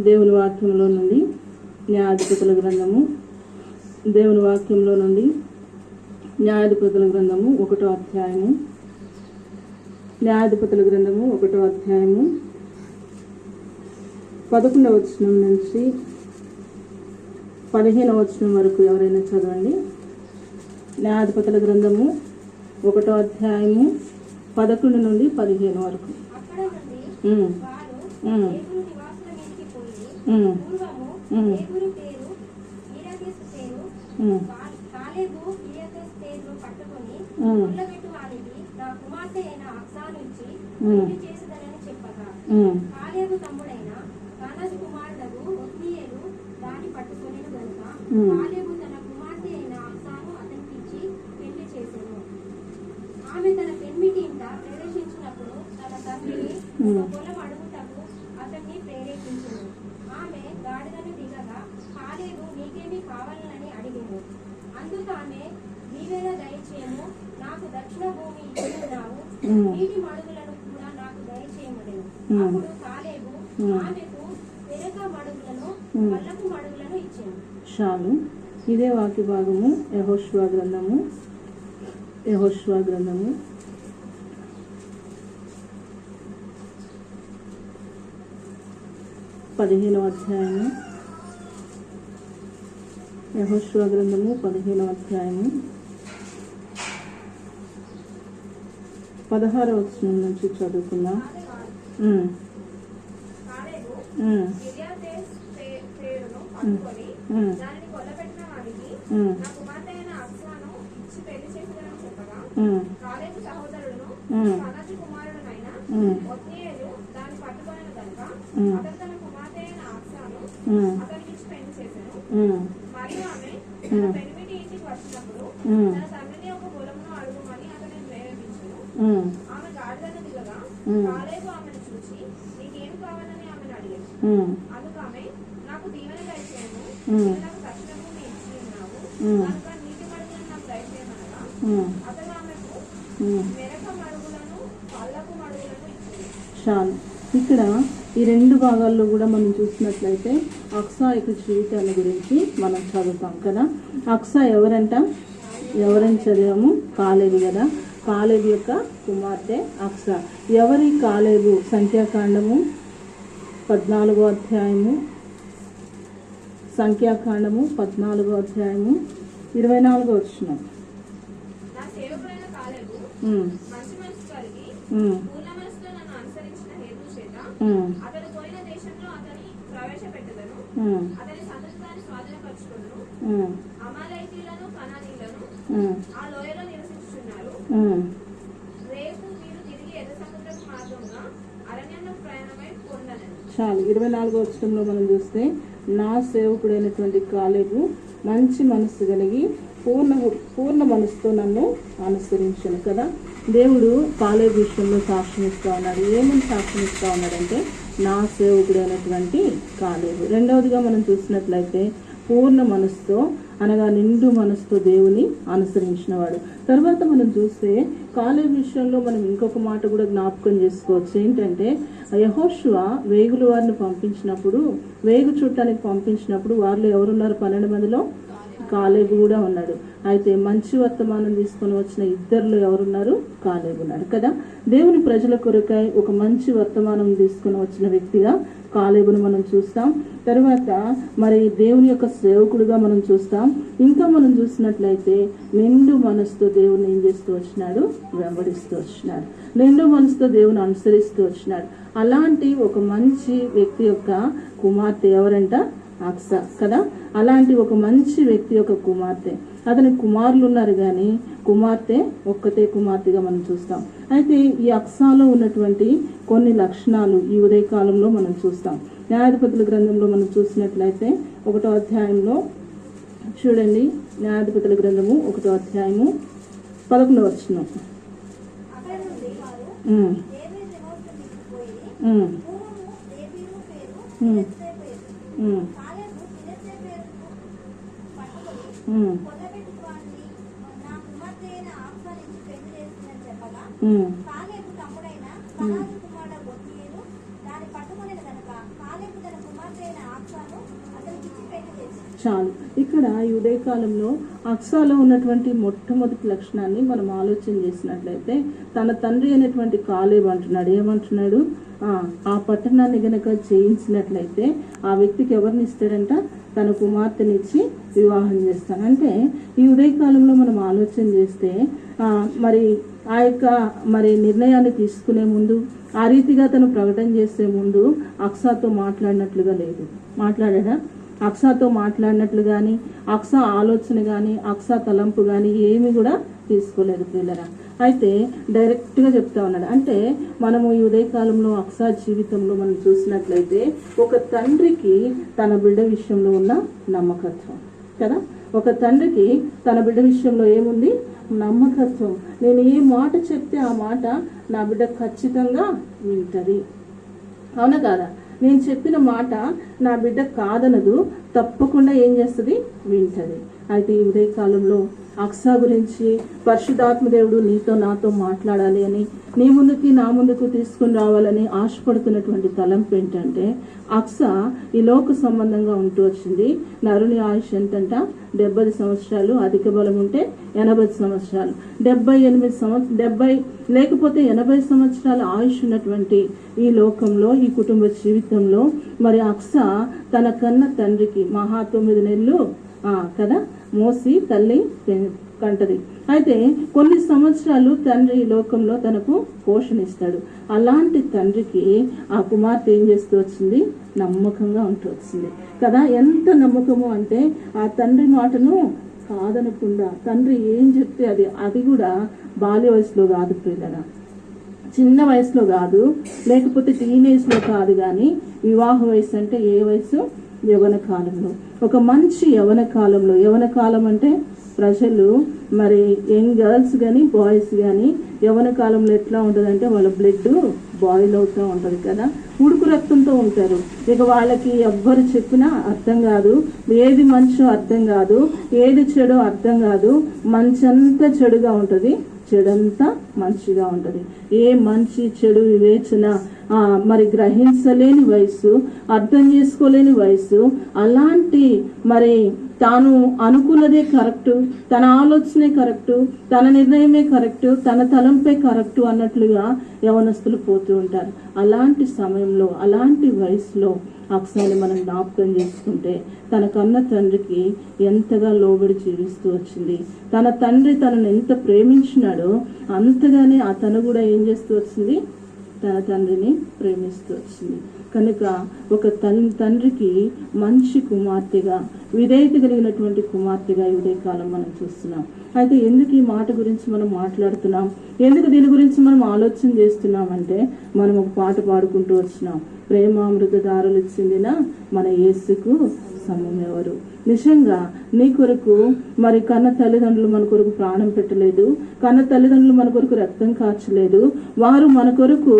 దేవుని వాక్యంలో నుండి న్యాయాధిపతుల గ్రంథము, దేవుని వాక్యంలో నుండి న్యాయాధిపతుల గ్రంథము 1వ అధ్యాయము, న్యాయాధిపతుల గ్రంథము 1వ అధ్యాయము 11వ వచనం నుంచి 15వ వచనం వరకు ఎవరైనా చదవండి. న్యాయాధిపతుల గ్రంథము 1వ అధ్యాయము 11 నుండి 15 వరకు. ఆమె తన పెన్మిటి ఇంట ప్రవేశించినప్పుడు తన తండ్రిని పొలం అడుగుటకు అతన్ని ప్రేరేపించింది. ఆమె గాడిదను దిగగా కాలేబు నీకేమీ కావాలని అడిగాను. అందుకు ఆమె నీవేనా దయచేయము, నాకు దక్షిణ భూమి ఇచ్చినావు, నీటి మడుగులను కూడా నాకు దయచేయమడెను. అప్పుడు కాలేబు ఆమెకు వెనక మడుగులను పల్లపు మడుగులను ఇచ్చాను. చాలు. ఇదే వాక్య భాగము యెహోషువ గ్రంథము 15వ అధ్యాయము, యెహోషువ గ్రంథము 15వ అధ్యాయము 16వ వచనం నుంచి చదువుకుందాం. కాలేబు సహోదరుడును కనజు కుమారుడునైన ఒత్నీయేలు దాన్ని పట్టుకొనెను గనుక అతడు తన కుమార్తె అయిన అక్సాను అతనికి ఇచ్చి పెళ్లి చేశాను. మరియు ఆమె తన పెనిమిటి ఇంటికి వచ్చినప్పుడు తన తండ్రిని ఒక పొలమును అడుగుమని అతన్ని ప్రేరేపించెను. ఆమె గాడిదను దిగగా కాలేబు ఆమెను చూసి నీకేమి కావాలని ఆమెను అడిగాను. అందుకు ఆమె నాకు దీవెన దయచేయను, నాకు దక్షిణ భూమి ఇచ్చి ఉన్నావు కనుక నీటి మడుగులను నాకు దయచేయమనగా అతను చాలు. ఇక్కడ ఈ 2 భాగాల్లో కూడా మనం చూసినట్లయితే అక్సా యొక్క జీవితాల గురించి మనం చదువుతాం కదా. అక్సా ఎవరని చదివాము? కాలేబు కదా. కాలేబు యొక్క కుమార్తె అక్సా. ఎవరి కాలేబు? సంఖ్యాకాండము 14వ అధ్యాయము, సంఖ్యాకాండము 14వ అధ్యాయము 24వ వచనం. అతడు పోయిన దేశంలో అతని ప్రవేశపెట్టదను, అతని సంతతిని స్వాధీనపరచుకొనును. అమాలేకీయులను కనానీయులను ఆ లోయలో నివసించుచున్నారు. రేపు మీరు తిరిగి ఎర్ర సముద్రపు మార్గంగా అరణ్యంలో ప్రయాణమై పొందనను. చాలు. 24వ వచనంలో మనం చూస్తే నా సేవకుడైనటువంటి కాలేబు మంచి మనస్సు కలిగి పూర్ణ మనసుతో నన్ను అనుసరించను కదా. దేవుడు కాలేబు విషయంలో సాక్ష్యం ఇస్తూ ఉన్నాడు. ఏమని సాక్ష్యం ఇస్తూ ఉన్నాడంటే నా సేవకుడైనటువంటి కాలేబు. రెండవదిగా మనం చూసినట్లయితే పూర్ణ మనసుతో అనగా నిండు మనసుతో దేవుని అనుసరించినవాడు. తర్వాత మనం చూస్తే కాలేబు విషయంలో మనం ఇంకొక మాట కూడా జ్ఞాపకం చేసుకోవచ్చు. ఏంటంటే యెహోషువ వేగుల వారిని పంపించినప్పుడు, వేగు చుట్టానికి పంపించినప్పుడు వారిలో ఎవరున్నారు? 12 మందిలో కాలేబు కూడా ఉన్నాడు. అయితే మంచి వర్తమానం తీసుకొని వచ్చిన ఇద్దరిలో ఎవరున్నారు? కాలేబు ఉన్నాడు కదా. దేవుని ప్రజల కొరకై ఒక మంచి వర్తమానం తీసుకొని వచ్చిన వ్యక్తిగా కాలేబును మనం చూస్తాం. తర్వాత మరి దేవుని యొక్క సేవకుడిగా మనం చూస్తాం. ఇంకా మనం చూసినట్లయితే నిండు మనసుతో దేవుని ఏం చేస్తూ వచ్చినాడు? వెంబడిస్తూ వచ్చినాడు. నిండు మనసుతో దేవుని అనుసరిస్తూ వచ్చినాడు. అలాంటి ఒక మంచి వ్యక్తి యొక్క కుమార్తె ఎవరంట? అక్సా కదా. అలాంటి ఒక మంచి వ్యక్తి యొక్క కుమార్తె. అతని కుమారులు ఉన్నారు కానీ కుమార్తె ఒక్కతే కుమార్తెగా మనం చూస్తాం. అయితే ఈ అక్సాలో ఉన్నటువంటి కొన్ని లక్షణాలు ఈ ఉదయకాలంలో మనం చూస్తాం. న్యాయాధిపతుల గ్రంథంలో మనం చూసినట్లయితే 1వ అధ్యాయంలో చూడండి. న్యాయాధిపతుల గ్రంథము 1వ అధ్యాయము 11వ వచనం. కాలేబు తమ్ముడైన కనాజు కుమారుడు ఒత్నీయేలు దాన్ని పట్టుకొనెను గనుక కాలేబు తన కుమార్తె అయిన అక్సాను అతనికిచ్చి పెళ్లి చేశాను. చాలు. ఇక్కడ ఈ ఉదయకాలంలో అక్సాలో ఉన్నటువంటి మొట్టమొదటి లక్షణాన్ని మనం ఆలోచన చేసినట్లయితే, తన తండ్రి అయినటువంటి కాలేబు అంటున్నాడు, ఏమంటున్నాడు, ఆ పట్టణాన్ని గనక చేయించినట్లయితే ఆ వ్యక్తికి ఎవరిని ఇస్తాడంట, తన కుమార్తెనిచ్చి వివాహం చేస్తాను. అంటే ఈ ఉదయకాలంలో మనం ఆలోచన చేస్తే మరి ఆ యొక్క మరి నిర్ణయాన్ని తీసుకునే ముందు, ఆ రీతిగా తను ప్రకటన చేసే ముందు అక్సాతో మాట్లాడినట్లుగా లేదు. మాట్లాడా? అక్సాతో మాట్లాడినట్లు కానీ, అక్సా ఆలోచన కానీ, అక్సా తలంపు కానీ ఏమి కూడా తీసుకోలేదు పిల్లరా. అయితే డైరెక్ట్గా చెప్తా ఉన్నాడు. అంటే మనము ఈ ఉదయకాలంలో అక్సా జీవితంలో మనం చూసినట్లయితే, ఒక తండ్రికి తన బిడ్డ విషయంలో ఉన్న నమ్మకత్వం కదా. ఒక తండ్రికి తన బిడ్డ విషయంలో ఏముంది, నమ్మకత్వం. నేను ఏ మాట చెప్తే ఆ మాట నా బిడ్డ ఖచ్చితంగా వింటది, అవునా కాదా? నేను చెప్పిన మాట నా బిడ్డ కాదనదు, తప్పకుండా ఏం చేస్తుంది, వింటది. అయితే ఈ ఉదయకాలంలో అక్సా గురించి పరిశుద్ధాత్మ దేవుడు నీతో నాతో మాట్లాడాలి అని, నీ ముందుకి నా ముందుకు తీసుకుని రావాలని ఆశపడుతున్నటువంటి తలంపు ఏంటంటే, అక్సా ఈ లోక సంబంధంగా ఉంటూ వచ్చింది. నరుని ఆయుష్ ఎంతంట, 70 సంవత్సరాలు, అధిక బలం ఉంటే 80 సంవత్సరాలు, 70 లేకపోతే 80 సంవత్సరాల ఆయుష్ ఉన్నటువంటి ఈ లోకంలో, ఈ కుటుంబ జీవితంలో మరి అక్సా తన కన్న తండ్రికి 9 నెలలు కదా మోసి తల్లి కంటది. అయితే కొన్ని సంవత్సరాలు తండ్రి ఈ లోకంలో తనకు పోషణ ఇస్తాడు. అలాంటి తండ్రికి ఆ కుమార్తె ఏం చేస్తూ వచ్చింది, నమ్మకంగా ఉంటూ వచ్చింది కదా. ఎంత నమ్మకము అంటే, ఆ తండ్రి మాటను కాదనకుండా, తండ్రి ఏం చెప్తే అది కూడా బాల్య వయసులో కాదు పిల్లగా, చిన్న వయసులో కాదు, లేకపోతే టీనేజ్లో కాదు, కానీ వివాహ వయసు అంటే ఏ వయసు, యవ్వన కాలంలో. ఒక మంచి యవ్వన కాలంలో, యవ్వన కాలం అంటే ప్రజలు మరి యంగ్ గర్ల్స్ కానీ బాయ్స్ కానీ యవ్వన కాలంలో ఎట్లా ఉంటుంది అంటే, వాళ్ళ బ్లడ్ బాయిల్ అవుతూ ఉంటుంది కదా, ఉడుకు రక్తంతో ఉంటారు. ఇక వాళ్ళకి ఎవ్వరు చెప్పినా అర్థం కాదు, ఏది మంచో అర్థం కాదు, ఏది చెడో అర్థం కాదు. మంచంతా చెడుగా ఉంటుంది, చెడంతా మంచిగా ఉంటుంది. ఏ మంచి చెడు వివేచన మరి గ్రహించలేని వయసు, అర్థం చేసుకోలేని వయసు. అలాంటి మరి తాను అనుకున్నదే కరెక్టు, తన ఆలోచనే కరెక్టు, తన నిర్ణయమే కరెక్టు, తన తలంపే కరెక్టు అన్నట్లుగా యవనస్తులు పోతూ ఉంటారు. అలాంటి సమయంలో, అలాంటి వయసులో అక్సాని మనం జ్ఞాపకం చేసుకుంటే, తన కన్న తండ్రికి ఎంతగా లోబడి జీవిస్తూ వచ్చింది. తన తండ్రి తనను ఎంత ప్రేమించినాడో అంతగానే ఆ తను కూడా ఏం చేస్తూ వచ్చింది, తన తండ్రిని ప్రేమిస్తూ వచ్చింది. కనుక ఒక తండ్రికి మంచి కుమార్తెగా, విధేయత కలిగినటువంటి కుమార్తెగా ఈ ఉదయకాలం మనం చూస్తున్నాం. అయితే ఎందుకు ఈ మాట గురించి మనం మాట్లాడుతున్నాం, ఎందుకు దీని గురించి మనం ఆలోచన చేస్తున్నాం అంటే, మనం ఒక పాట పాడుకుంటూ వచ్చినాం, ప్రేమామృత దారులు ఇచ్చిందినా మన యేసుకు సమం ఎవరు. నిజంగా నీ కొరకు మరి కన్న తల్లిదండ్రులు మన కొరకు ప్రాణం పెట్టలేదు, కన్న తల్లిదండ్రులు మన కొరకు రక్తం కాచలేదు, వారు మన కొరకు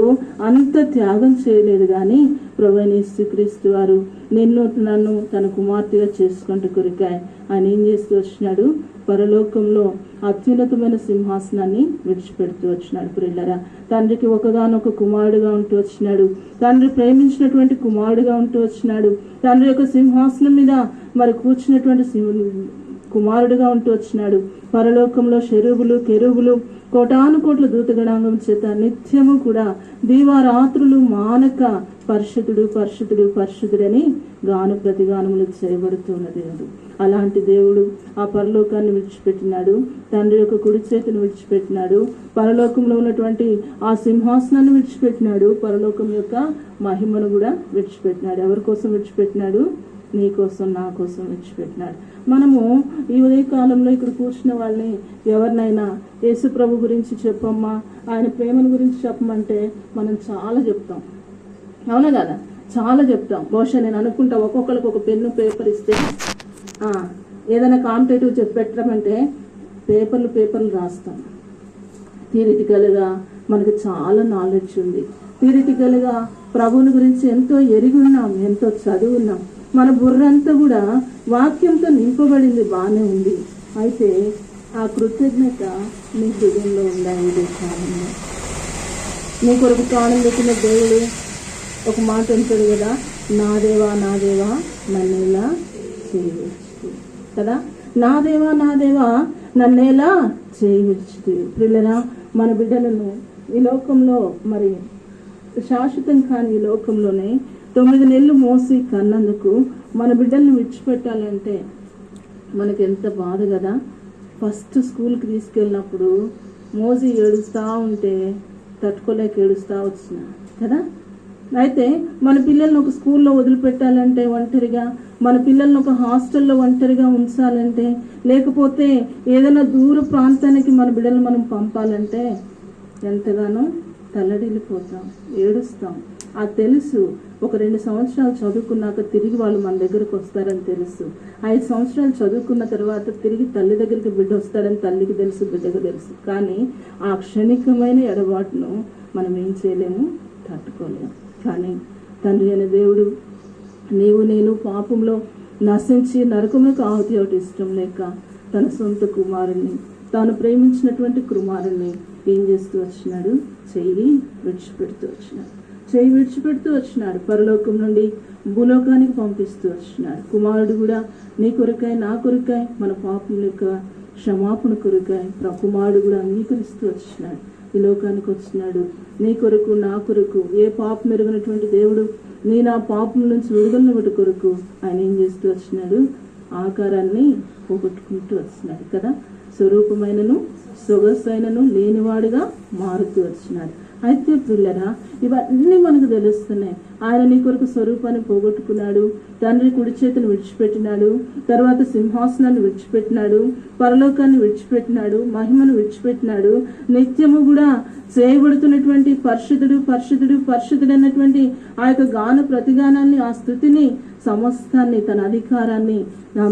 అంత త్యాగం చేయలేదు. కానీ ప్రభువైన యేసుక్రీస్తు వారు నన్ను తన కుమార్తెగా చేసుకుంటూ కొరికాయి. ఆయన ఏం చేస్తూ వచ్చినాడు, పరలోకంలో అత్యున్నతమైన సింహాసనాన్ని విడిచిపెడుతూ వచ్చినాడు. ప్రియులారా, తండ్రికి ఒకగానొక కుమారుడుగా ఉంటూ వచ్చినాడు, తండ్రి ప్రేమించినటువంటి కుమారుడుగా ఉంటూ వచ్చినాడు, తండ్రి యొక్క సింహాసనం మీద మరి కూర్చున్నటువంటి కుమారుడుగా ఉంటూ వచ్చినాడు. పరలోకంలో షెరూబులు, కెరూబులు, కోటాను కోట్ల దూతగణాంగం చేత నిత్యము కూడా దీవారాత్రులు మానక పరిశుద్ధుడు పరిశుద్ధుడు పరిశుద్ధుడని గాను ప్రతిగానములు చేయబడుతున్న దేవుడు. అలాంటి దేవుడు ఆ పరలోకాన్ని విడిచిపెట్టినాడు, తండ్రి యొక్క కుడి చేతిని విడిచిపెట్టినాడు, పరలోకంలో ఉన్నటువంటి ఆ సింహాసనాన్ని విడిచిపెట్టినాడు, పరలోకం యొక్క మహిమను కూడా విడిచిపెట్టినాడు. ఎవరి కోసం విడిచిపెట్టినాడు? నీ కోసం, నా కోసం విడిచిపెట్టినాడు. మనము ఈ ఉదయకాలంలో ఇక్కడ కూర్చున్న వాళ్ళని ఎవరినైనా యేసు ప్రభు గురించి చెప్పమ్మా, ఆయన ప్రేమను గురించి చెప్పమంటే మనం చాలా చెప్తాం, అవునా కదా? చాలా చెప్తాం. బహుశా నేను అనుకుంటా, ఒక్కొక్కరికి ఒక పెన్ను పేపర్ ఇస్తే ఏదైనా కాంపిటేటివ్ చెప్పెట్టమంటే పేపర్లు రాస్తాం. థియరిటికల్గా మనకు చాలా నాలెడ్జ్ ఉంది, థియరిటికల్గా ప్రభువుని గురించి ఎంతో ఎరిగి ఉన్నాం, ఎంతో చదువున్నాం, మన బుర్రంతా కూడా వాక్యంతో నింపబడింది, బాగానే ఉంది. అయితే ఆ కృతజ్ఞత నీ హృదయంలో ఉందా? ఈ దేశాలలో నీ కొరకు ప్రాణం పెట్టిన దేవుడు ఒక మాట అంటాడు కదా, నా దేవా నన్నేలా చేయవచ్చు కదా. నా దేవా నన్నేలా చేయవచ్చు. పిల్లరా, మన బిడ్డలను ఈ లోకంలో మరి శాశ్వతం కాని ఈ లోకంలోనే 9 నెలలు మోసి కన్నందుకు మన బిడ్డల్ని విడిచిపెట్టాలంటే మనకి ఎంత బాధ కదా. ఫస్ట్ స్కూల్కి తీసుకెళ్ళినప్పుడు మోసి ఏడుస్తూ ఉంటే తట్టుకోలేక ఏడుస్తూ వచ్చిన కదా. అయితే మన పిల్లల్ని ఒక స్కూల్లో వదిలిపెట్టాలంటే ఒంటరిగా, మన పిల్లల్ని ఒక హాస్టల్లో ఒంటరిగా ఉంచాలంటే, లేకపోతే ఏదైనా దూర ప్రాంతానికి మన బిడ్డలు మనం పంపాలంటే ఎంతగానో తల్లడిల్లిపోతాం, ఏడుస్తాం. అది తెలుసు. ఒక 2 సంవత్సరాలు చదువుకున్నాక తిరిగి వాళ్ళు మన దగ్గరకు వస్తారని తెలుసు. 5 సంవత్సరాలు చదువుకున్న తర్వాత తిరిగి తల్లి దగ్గరికి బిడ్డ వస్తాడని తల్లికి తెలుసు, బిడ్డకు తెలుసు. కానీ ఆ క్షణికమైన ఎడబాటును మనం ఏం చేయలేము, తట్టుకోలేము. కానీ తండ్రి అనే దేవుడు నీవు నేను పాపంలో నశించి నరకములకు ఆహుతి ఒకటి ఇష్టం లేక తన సొంత కుమారుణ్ణి, తాను ప్రేమించినటువంటి కుమారుణ్ణి ఏం చేస్తూ వచ్చినాడు, చెయ్యి విడిచిపెడుతూ వచ్చినాడు. పరలోకం నుండి భూలోకానికి పంపిస్తూ వచ్చినాడు. కుమారుడు కూడా నీ కొరకాయ నా కొరకాయ మన పాపం యొక్క క్షమాపణ కొరకాయ కుమారుడు కూడా అంగీకరిస్తూ వచ్చినాడు. ఈ లోకానికి వచ్చినాడు నీ కొరకు నా కొరకు. ఏ పాపం ఎరుగనటువంటి దేవుడు నా పాపం నుంచి విడుదలనివ్వటి కొరకు ఆయన ఏం చేస్తూ వచ్చినాడు, ఆకారాన్ని పోగొట్టుకుంటూ వచ్చినాడు కదా. స్వరూపమైనను సొగసైనను లేనివాడుగా మారుతూ వచ్చినాడు. అయితే పిల్లరా, ఇవన్నీ మనకు తెలుస్తున్నాయి. ఆయన నీ కొరకు స్వరూపాన్ని పోగొట్టుకున్నాడు, తండ్రి కుడి చేతిని విడిచిపెట్టినాడు, తర్వాత సింహాసనాన్ని విడిచిపెట్టినాడు, పరలోకాన్ని విడిచిపెట్టినాడు, మహిమను విడిచిపెట్టినాడు. నిత్యము కూడా చేయబడుతున్నటువంటి పరిశుద్ధుడు అన్నటువంటి ఆ యొక్క గాన ప్రతిగానాన్ని, ఆ స్థుతిని, సమస్తాన్ని, తన అధికారాన్ని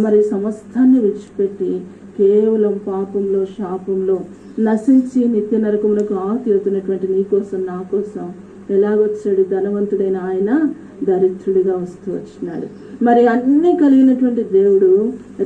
మరి సమస్తాన్ని విడిచిపెట్టి కేవలం పాపంలో శాపంలో నశించి నిత్య నరకములకు ఆహుతి అవుతున్నటువంటి నీ కోసం నా కోసం ఎలాగొచ్చాడు? ధనవంతుడైన ఆయన దరిద్రుడిగా వస్తూ వచ్చినాడు. మరి అన్నీ కలిగినటువంటి దేవుడు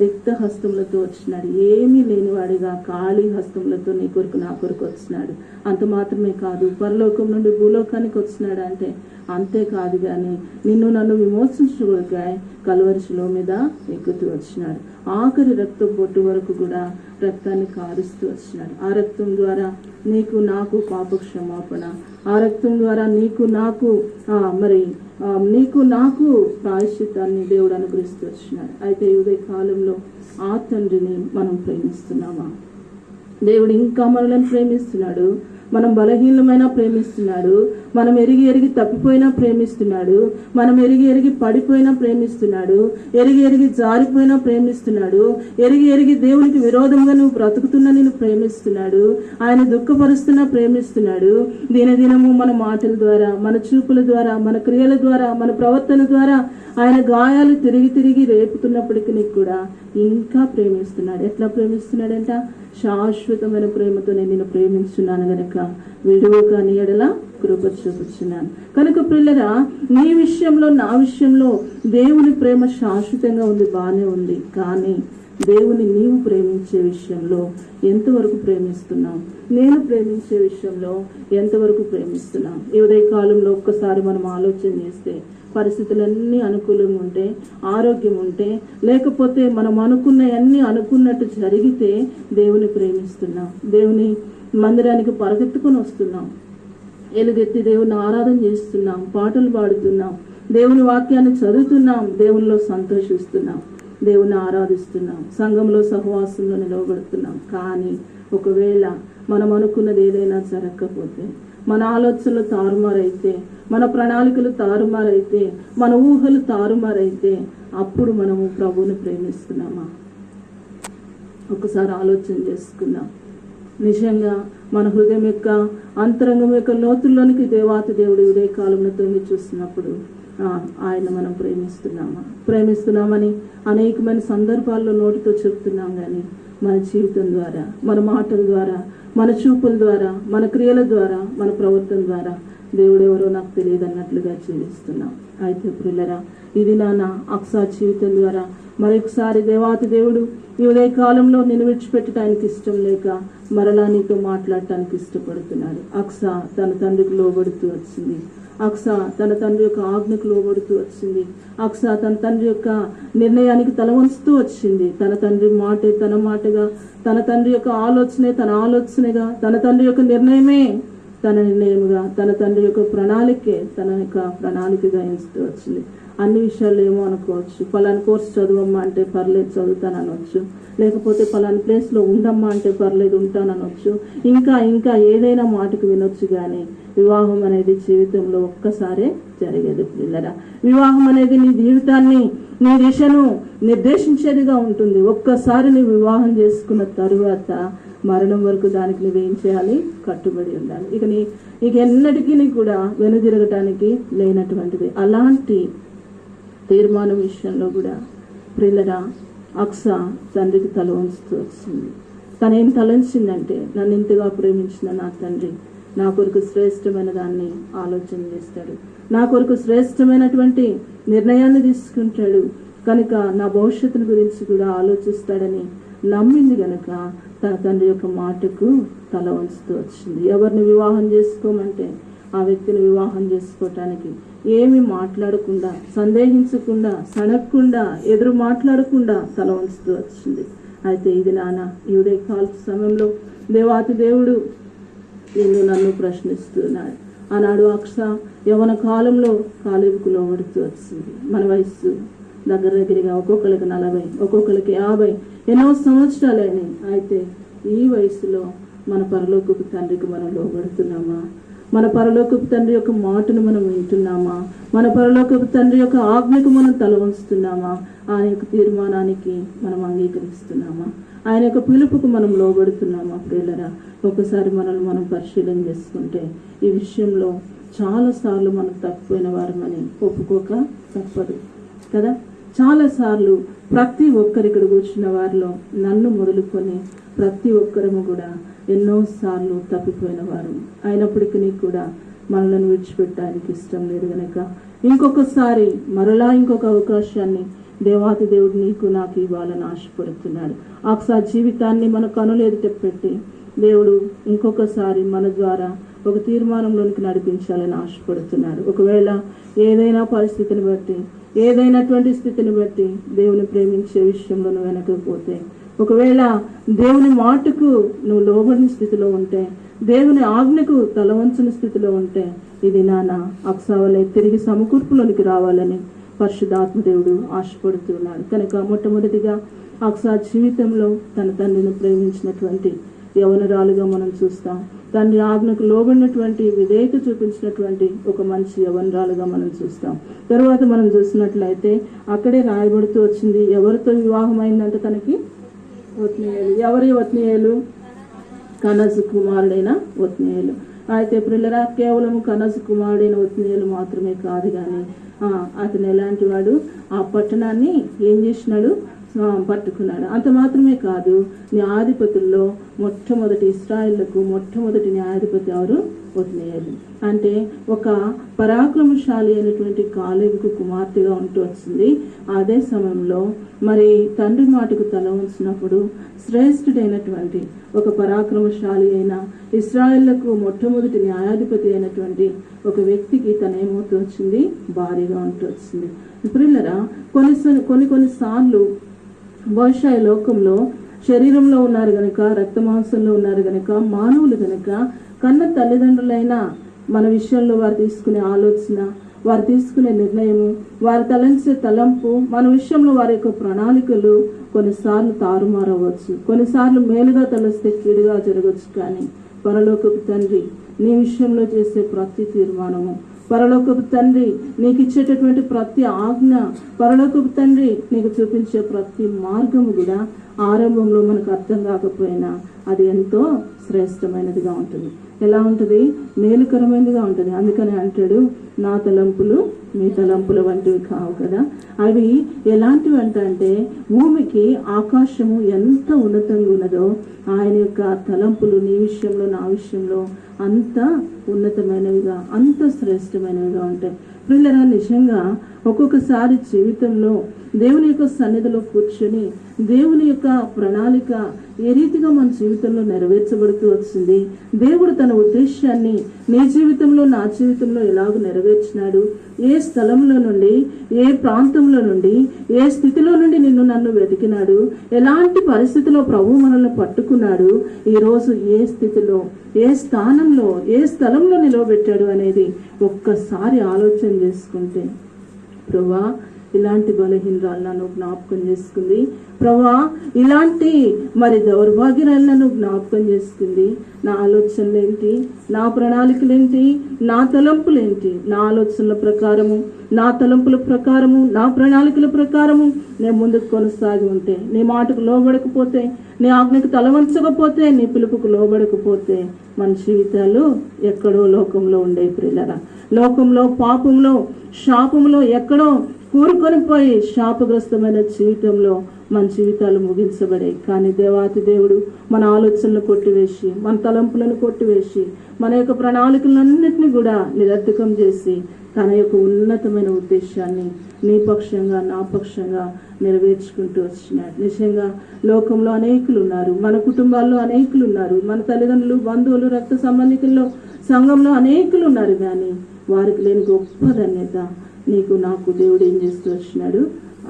రిక్త హస్తములతో వచ్చినాడు. ఏమీ లేనివాడిగా ఖాళీ హస్తములతో నీ కొరకు నా కొరకు వచ్చినాడు. అంత మాత్రమే కాదు, పరలోకం నుండి భూలోకానికి వచ్చినాడు అంటే అంతేకాదు కానీ నిన్ను నన్ను విమోచించుకోగా కల్వరి శిలువ మీద ఎక్కుతూ వచ్చినాడు. ఆఖరి రక్తం బొట్టు వరకు కూడా రక్తాన్ని కారుస్తూ వచ్చినాడు. ఆ రక్తం ద్వారా నీకు నాకు పాప క్షమాపణ, ఆ రక్తం ద్వారా నీకు నాకు ప్రాయశ్చిత్తాన్ని దేవుడు అనుగ్రహిస్తూ వచ్చినాడు. అయితే ఉదయ కాలంలో ఆ తండ్రిని మనం ప్రేమిస్తున్నామా? దేవుడు ఇంకా మనల్ని ప్రేమిస్తున్నాడు. మనం బలహీనమైన ప్రేమిస్తున్నాడు. మనం ఎరిగి తప్పిపోయినా ప్రేమిస్తున్నాడు. మనం ఎరిగి పడిపోయినా ప్రేమిస్తున్నాడు. ఎరిగి జారిపోయినా ప్రేమిస్తున్నాడు. ఎరిగి దేవునికి విరోధంగా నువ్వు బ్రతుకుతున్నా నేను ప్రేమిస్తున్నాడు. ఆయన దుఃఖపరుస్తున్నా ప్రేమిస్తున్నాడు. దినదినము మన మాటల ద్వారా, మన చూపుల ద్వారా, మన క్రియల ద్వారా, మన ప్రవర్తన ద్వారా ఆయన గాయాలు తిరిగి రేపుతున్నప్పటికీ కూడా ఇంకా ప్రేమిస్తున్నాడు. ఎట్లా ప్రేమిస్తున్నాడంట? శాశ్వతమైన ప్రేమతో నేను నిన్ను ప్రేమించున్నాను గనక విడువక నీ ఎడల కృప చూపుచున్నాను. కనుక పిల్లరా, నీ విషయంలో నా విషయంలో దేవుని ప్రేమ శాశ్వతంగా ఉంది, బాగానే ఉంది. కానీ దేవుని నీవు ప్రేమించే విషయంలో ఎంతవరకు ప్రేమిస్తున్నావు? నేను ప్రేమించే విషయంలో ఎంతవరకు ప్రేమిస్తున్నావు? ఈ ఉదయ కాలంలో ఒక్కసారి మనం ఆలోచన చేస్తే పరిస్థితులన్నీ అనుకూలంగా ఉంటే, ఆరోగ్యం ఉంటే, లేకపోతే మనం అన్నీ అనుకున్నట్టు జరిగితే దేవుని ప్రేమిస్తున్నాం. దేవుని మందిరానికి పరిగెత్తుకొని వస్తున్నాం, ఎలుగెత్తి దేవుని ఆరాధన చేస్తున్నాం, పాటలు పాడుతున్నాం, దేవుని వాక్యాన్ని చదువుతున్నాం, దేవునిలో సంతోషిస్తున్నాం, దేవుని ఆరాధిస్తున్నాం, సంఘంలో సహవాసంలో నిలవబడుతున్నాం. కానీ ఒకవేళ మనం అనుకున్నది ఏదైనా జరగకపోతే, మన ఆలోచనలు తారుమారైతే, మన ప్రణాళికలు తారుమారైతే, మన ఊహలు తారుమారైతే అప్పుడు మనము ప్రభువుని ప్రేమిస్తున్నామా? ఒకసారి ఆలోచన చేసుకుందాం. నిజంగా మన హృదయం యొక్క అంతరంగం యొక్క లోతుల్లోనికి దేవాతి దేవుడు ఉదయ కాలంలో తొంగి చూస్తున్నప్పుడు ఆయన మనం ప్రేమిస్తున్నామని అనేకమైన సందర్భాల్లో నోటితో చెప్తున్నాం. కానీ మన జీవితం ద్వారా, మన మాటల ద్వారా, మన చూపుల ద్వారా, మన క్రియల ద్వారా, మన ప్రవర్తన ద్వారా దేవుడెవరో నాకు తెలియదు అన్నట్లుగా జీవిస్తున్నాం. అయితే ప్రియులరా, ఇది నాన్న అక్సా జీవితం ద్వారా మరొకసారి దేవాతి దేవుడు ఈ ఉదయ కాలంలో నేను విడిచిపెట్టడానికి ఇష్టం లేక మరలా నీతో మాట్లాడటానికి ఇష్టపడుతున్నాడు. అక్సా తన తండ్రికి లోబడుతూ వచ్చింది. అక్సా తన తండ్రి యొక్క ఆజ్ఞకు లోబడుతూ వచ్చింది. అక్సా తన తండ్రి యొక్క నిర్ణయానికి తల వంచుతూ వచ్చింది. తన తండ్రి మాటే తన మాటగా, తన తండ్రి యొక్క ఆలోచనే తన ఆలోచనగా, తన తండ్రి యొక్క నిర్ణయమే తన నిర్ణయముగా, తన తండ్రి యొక్క ప్రణాళికే తన యొక్క ప్రణాళికగా ఎంచుతూ వచ్చింది. అన్ని విషయాలు ఏమో అనుకోవచ్చు. పలానా కోర్సు చదువమ్మా అంటే పర్లేదు చదువుతాను అనొచ్చు, లేకపోతే పలానా ప్లేస్లో ఉండమ్మా అంటే పర్లేదు ఉంటాను అనొచ్చు, ఇంకా ఏదైనా మాటకు వినొచ్చు. కానీ వివాహం అనేది జీవితంలో ఒక్కసారే జరిగేది పిల్లరా. వివాహం అనేది నీ జీవితాన్ని, నీ దిశను నిర్దేశించేదిగా ఉంటుంది. ఒక్కసారి నువ్వు వివాహం చేసుకున్న తరువాత మరణం వరకు దానికి నువ్వేం చేయాలి? కట్టుబడి ఉండాలి. ఇక ఎన్నటికీ కూడా వెనుదిరగటానికి లేనటువంటిది. అలాంటి తీర్మానం విషయంలో కూడా ప్రియులరా అక్సా తండ్రికి తల వంచుతూ వచ్చింది. తనేం తలంచిందంటే, నన్ను ఇంతగా ప్రేమించిన నా తండ్రి నా కొరకు శ్రేష్టమైన దాన్ని ఆలోచన చేస్తాడు, నా కొరకు శ్రేష్టమైనటువంటి నిర్ణయాన్ని తీసుకుంటాడు కనుక నా భవిష్యత్తుని గురించి కూడా ఆలోచిస్తాడని నమ్మింది గనుక తన తండ్రి యొక్క మాటకు తల వంచుతూ వచ్చింది. ఎవరిని వివాహం చేసుకోమంటే ఆ వ్యక్తిని వివాహం చేసుకోవటానికి ఏమి మాట్లాడకుండా, సందేహించకుండా, సనక్కుండా, ఎదురు మాట్లాడకుండా తల వంచుతూ వచ్చింది. అయితే ఇది నాన్న ఈ ఉదయకాల సమయంలో దేవాతి దేవుడు నన్ను ప్రశ్నిస్తున్నాడు. ఆనాడు అక్సా యవ్వన కాలంలో కాలేబుకు లోబడుతూ వచ్చింది. మన వయస్సు దగ్గరగా ఒక్కొక్కరికి 40, ఒక్కొక్కరికి 50, ఎన్నో సంవత్సరాలని. అయితే ఈ వయసులో మన పరలోకపు తండ్రికి మనం లోబడుతున్నామా? మన పరలోకపు తండ్రి యొక్క మాటను మనం వింటున్నామా? మన పరలోకపు తండ్రి యొక్క ఆజ్ఞకు మనం తల వంచుతున్నామా? ఆయన యొక్క తీర్మానానికి మనం అంగీకరిస్తున్నామా? ఆయన యొక్క పిలుపుకు మనం లోబడుతున్నామా? ప్రియులరా, ఒకసారి మనల్ని మనం పరిశీలన చేసుకుంటే ఈ విషయంలో చాలాసార్లు మనం తప్పిపోయిన వారమని ఒప్పుకోక తప్పదు కదా. చాలాసార్లు ప్రతి ఒక్కరి ఇక్కడ కూర్చున్న వారిలో నన్ను మొదలుకొని ప్రతి ఒక్కరము కూడా ఎన్నోసార్లు తప్పిపోయిన వారు అయినప్పటికీ కూడా మనల్ని విడిచిపెట్టడానికి ఇష్టం లేదు కనుక ఇంకొకసారి మరలా ఇంకొక అవకాశాన్ని దేవాతి దేవుడు నీకు నాకు ఇవ్వాలని ఆశపడుతున్నాడు. అక్సా జీవితాన్ని మన కనులు ఎదుట పెట్టి దేవుడు ఇంకొకసారి మన ద్వారా ఒక తీర్మానంలోనికి నడిపించాలని ఆశపడుతున్నాడు. ఒకవేళ ఏదైనా పరిస్థితిని బట్టి, ఏదైనటువంటి స్థితిని బట్టి దేవుని ప్రేమించే విషయంలో నువ్వు వెనకపోతే, ఒకవేళ దేవుని మాటకు నువ్వు లోబడిన స్థితిలో ఉంటే, దేవుని ఆజ్ఞకు తల వంచిన స్థితిలో ఉంటే, ఇది నాన్న అక్సా వలె తిరిగి సమకూర్పులోనికి రావాలని పరిశుద్ధాత్మ దేవుడు ఆశపడుతున్నాడు. కనుక మొట్టమొదటిగా అక్సా జీవితంలో తన తండ్రిని ప్రేమించినటువంటి యవనరాలుగా మనం చూస్తాం. తండ్రి ఆజ్ఞకు లోబడినటువంటి విధేయత చూపించినటువంటి ఒక మంచి యవనరాలుగా మనం చూస్తాం. తర్వాత మనం చూసినట్లయితే అక్కడే రాయబడుతూ వచ్చింది, ఎవరితో వివాహం అయిందంటే తనకి ఒత్నీయేలు. ఎవరి ఒత్నీయేలు? కనజు కుమారుడైన ఒత్నీయేలు. అయితే ప్రియులరా, కేవలం కనజు కుమారుడైన ఒత్నీయేలు మాత్రమే కాదు కానీ అతను ఎలాంటి వాడు, ఆ పట్టణాన్ని ఏం చేసినాడు? పట్టుకున్నాడు. అంత మాత్రమే కాదు, న్యాయాధిపతుల్లో మొట్టమొదటి ఇశ్రాయేలుకు మొట్టమొదటి న్యాయాధిపతి ఎవరు? ఒత్నీయేలు. అంటే ఒక పరాక్రమశాలి అయినటువంటి కాలేబుకు కుమార్తెగా ఉంటూ వచ్చింది. అదే సమయంలో మరి తండ్రి మాటకు తల ఉంచినప్పుడు శ్రేష్ఠుడైనటువంటి ఒక పరాక్రమశాలి అయిన ఇశ్రాయేలుకు మొట్టమొదటి న్యాయాధిపతి అయినటువంటి ఒక వ్యక్తికి తన ఏమవుతూ వచ్చింది? భార్యగా ఉంటూ వచ్చింది. ప్రియులరా, కొన్నిసార్లు బహుశా ఈ లోకంలో శరీరంలో ఉన్నారు గనక, రక్తమాంసంలో ఉన్నారు గనక, మానవులు గనక కన్న తల్లిదండ్రులైన మన విషయంలో వారు తీసుకునే ఆలోచన, వారు తీసుకునే నిర్ణయము, వారు తలంచే తలంపు, మన విషయంలో వారి యొక్క ప్రణాళికలు కొన్నిసార్లు తారుమారవచ్చు, కొన్నిసార్లు మేలుగా తలస్తే కీడుగా జరగవచ్చు. కానీ పరలోకపు తండ్రి నీ విషయంలో చేసే ప్రతి తీర్మానము, పరలోకపు తండ్రి నీకు ఇచ్చేటటువంటి ప్రతి ఆజ్ఞ, పరలోకపు తండ్రి నీకు చూపించే ప్రతి మార్గము కూడా ఆరంభంలో మనకు అర్థం కాకపోయినా అది ఎంతో శ్రేష్టమైనదిగా ఉంటుంది. ఎలా ఉంటుంది? మేలుకరమైనదిగా ఉంటుంది. అందుకని అంటాడు, నా తలంపులు మీ తలంపుల వంటివి కావు కదా. అవి ఎలాంటివి అంటే భూమికి ఆకాశము ఎంత ఉన్నతంగా ఉన్నదో ఆయన యొక్క తలంపులు నీ విషయంలో నా విషయంలో అంత ఉన్నతమైనవిగా, అంత శ్రేష్టమైనవిగా ఉంటాయి. పిల్లరా, నిజంగా ఒక్కొక్కసారి జీవితంలో దేవుని యొక్క సన్నిధిలో కూర్చొని దేవుని యొక్క ప్రణాళిక ఏ రీతిగా మన జీవితంలో నెరవేర్చబడుతూ వచ్చింది, దేవుడు తన ఉద్దేశాన్ని నీ జీవితంలో నా జీవితంలో ఎలాగ నెరవేర్చినాడు, ఏ స్థలంలో నుండి, ఏ ప్రాంతంలో నుండి, ఏ స్థితిలో నుండి నిన్ను నన్ను వెతికినాడు, ఎలాంటి పరిస్థితిలో ప్రభు మనల్ని పట్టుకున్నాడు, ఈరోజు ఏ స్థితిలో, ఏ స్థానంలో, ఏ స్థలంలో నిలవబెట్టాడు అనేది ఒక్కసారి ఆలోచన చేసుకుంటే, ప్రభువా ఇలాంటి బలహీనరాలను జ్ఞాపకం చేసుకుంది, ప్రభువా ఇలాంటి మరి దౌర్భాగ్యాలను జ్ఞాపకం చేసుకుంది. నా ఆలోచనలేంటి, నా ప్రణాళికలేంటి, నా తలంపులేంటి, నా ఆలోచనల ప్రకారము, నా తలంపుల ప్రకారము, నా ప్రణాళికల ప్రకారము నేను ముందుకు కొనసాగి ఉంటే, నీ మాటకు లోబడకపోతే, నీ ఆజ్ఞకు తలవంచకపోతే, నీ పిలుపుకు లోబడకపోతే మన జీవితాలు ఎక్కడో లోకంలో ఉండే ప్రియులరా, లోకంలో పాపంలో శాపంలో ఎక్కడో కూరుకొని పోయి శాపగ్రస్తమైన జీవితంలో మన జీవితాలు ముగించబడాయి. కానీ దేవాతి దేవుడు మన ఆలోచనలు కొట్టివేసి, మన తలంపులను కొట్టివేసి, మన యొక్క ప్రణాళికలన్నింటినీ కూడా నిరర్థకం చేసి తన యొక్క ఉన్నతమైన ఉద్దేశాన్ని నీ పక్షంగా నా పక్షంగా నెరవేర్చుకుంటూ వచ్చినాడు. నిజంగా లోకంలో అనేకులు ఉన్నారు, మన కుటుంబాల్లో అనేకులు ఉన్నారు, మన తల్లిదండ్రులు, బంధువులు, రక్త సంబంధికుల్లో, సంఘంలో అనేకులు ఉన్నారు. కానీ వారికి లేని గొప్ప ధన్యత నీకు నాకు దేవుడు ఏం చేస్తూ వచ్చినాడు,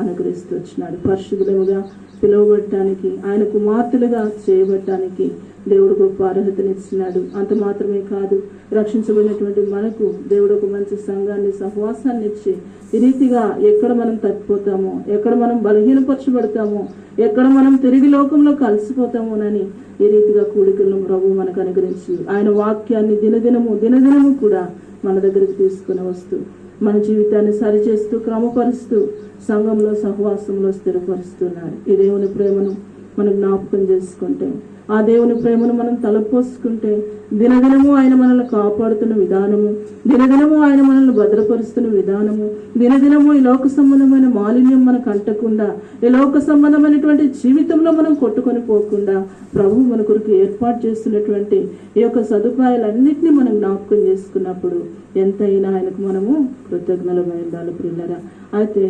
అనుగ్రహిస్తూ వచ్చినాడు. పరిశుద్ధులుగా పిలువబడటానికి, ఆయన కుమార్తెలుగా చేయబడటానికి దేవుడు గొప్ప అర్హతనిచ్చినాడు. అంత మాత్రమే కాదు, రక్షించబడినటువంటి మనకు దేవుడు ఒక మంచి సంఘాన్ని, సహవాసాన్ని ఇచ్చి ఈ రీతిగా ఎక్కడ మనం తప్పిపోతామో, ఎక్కడ మనం బలహీనపరచబడతామో, ఎక్కడ మనం తిరిగి లోకంలో కలిసిపోతామోనని ఈ రీతిగా కూడికలను ప్రభు మనకు అనుగ్రహించి ఆయన వాక్యాన్ని దినదినము కూడా మన దగ్గరికి తీసుకుని వస్తూ మన జీవితాన్ని సరిచేస్తూ, క్రమపరుస్తూ, సంఘంలో సహవాసంలో స్థిరపరుస్తున్నాడు. ఈ దేవుని ప్రేమను మనం జ్ఞాపకం చేసుకుంటే, ఆ దేవుని ప్రేమను మనం తలపోసుకుంటే, దినదినము ఆయన మనల్ని కాపాడుతున్న విధానము, దినదినము ఆయన మనల్ని భద్రపరుస్తున్న విధానము, దినదినము ఈ లోక సంబంధమైన మాలిన్యం మనకు అంటకుండా, ఈ లోక సంబంధమైనటువంటి జీవితంలో మనం కొట్టుకొని పోకుండా ప్రభు మన కొరకు ఏర్పాటు చేస్తున్నటువంటి ఈ యొక్క సదుపాయాలన్నింటినీ మనం జ్ఞాపకం చేసుకున్నప్పుడు ఎంతైనా ఆయనకు మనము కృతజ్ఞులమై ఉండాలి ప్రియులారా. అయితే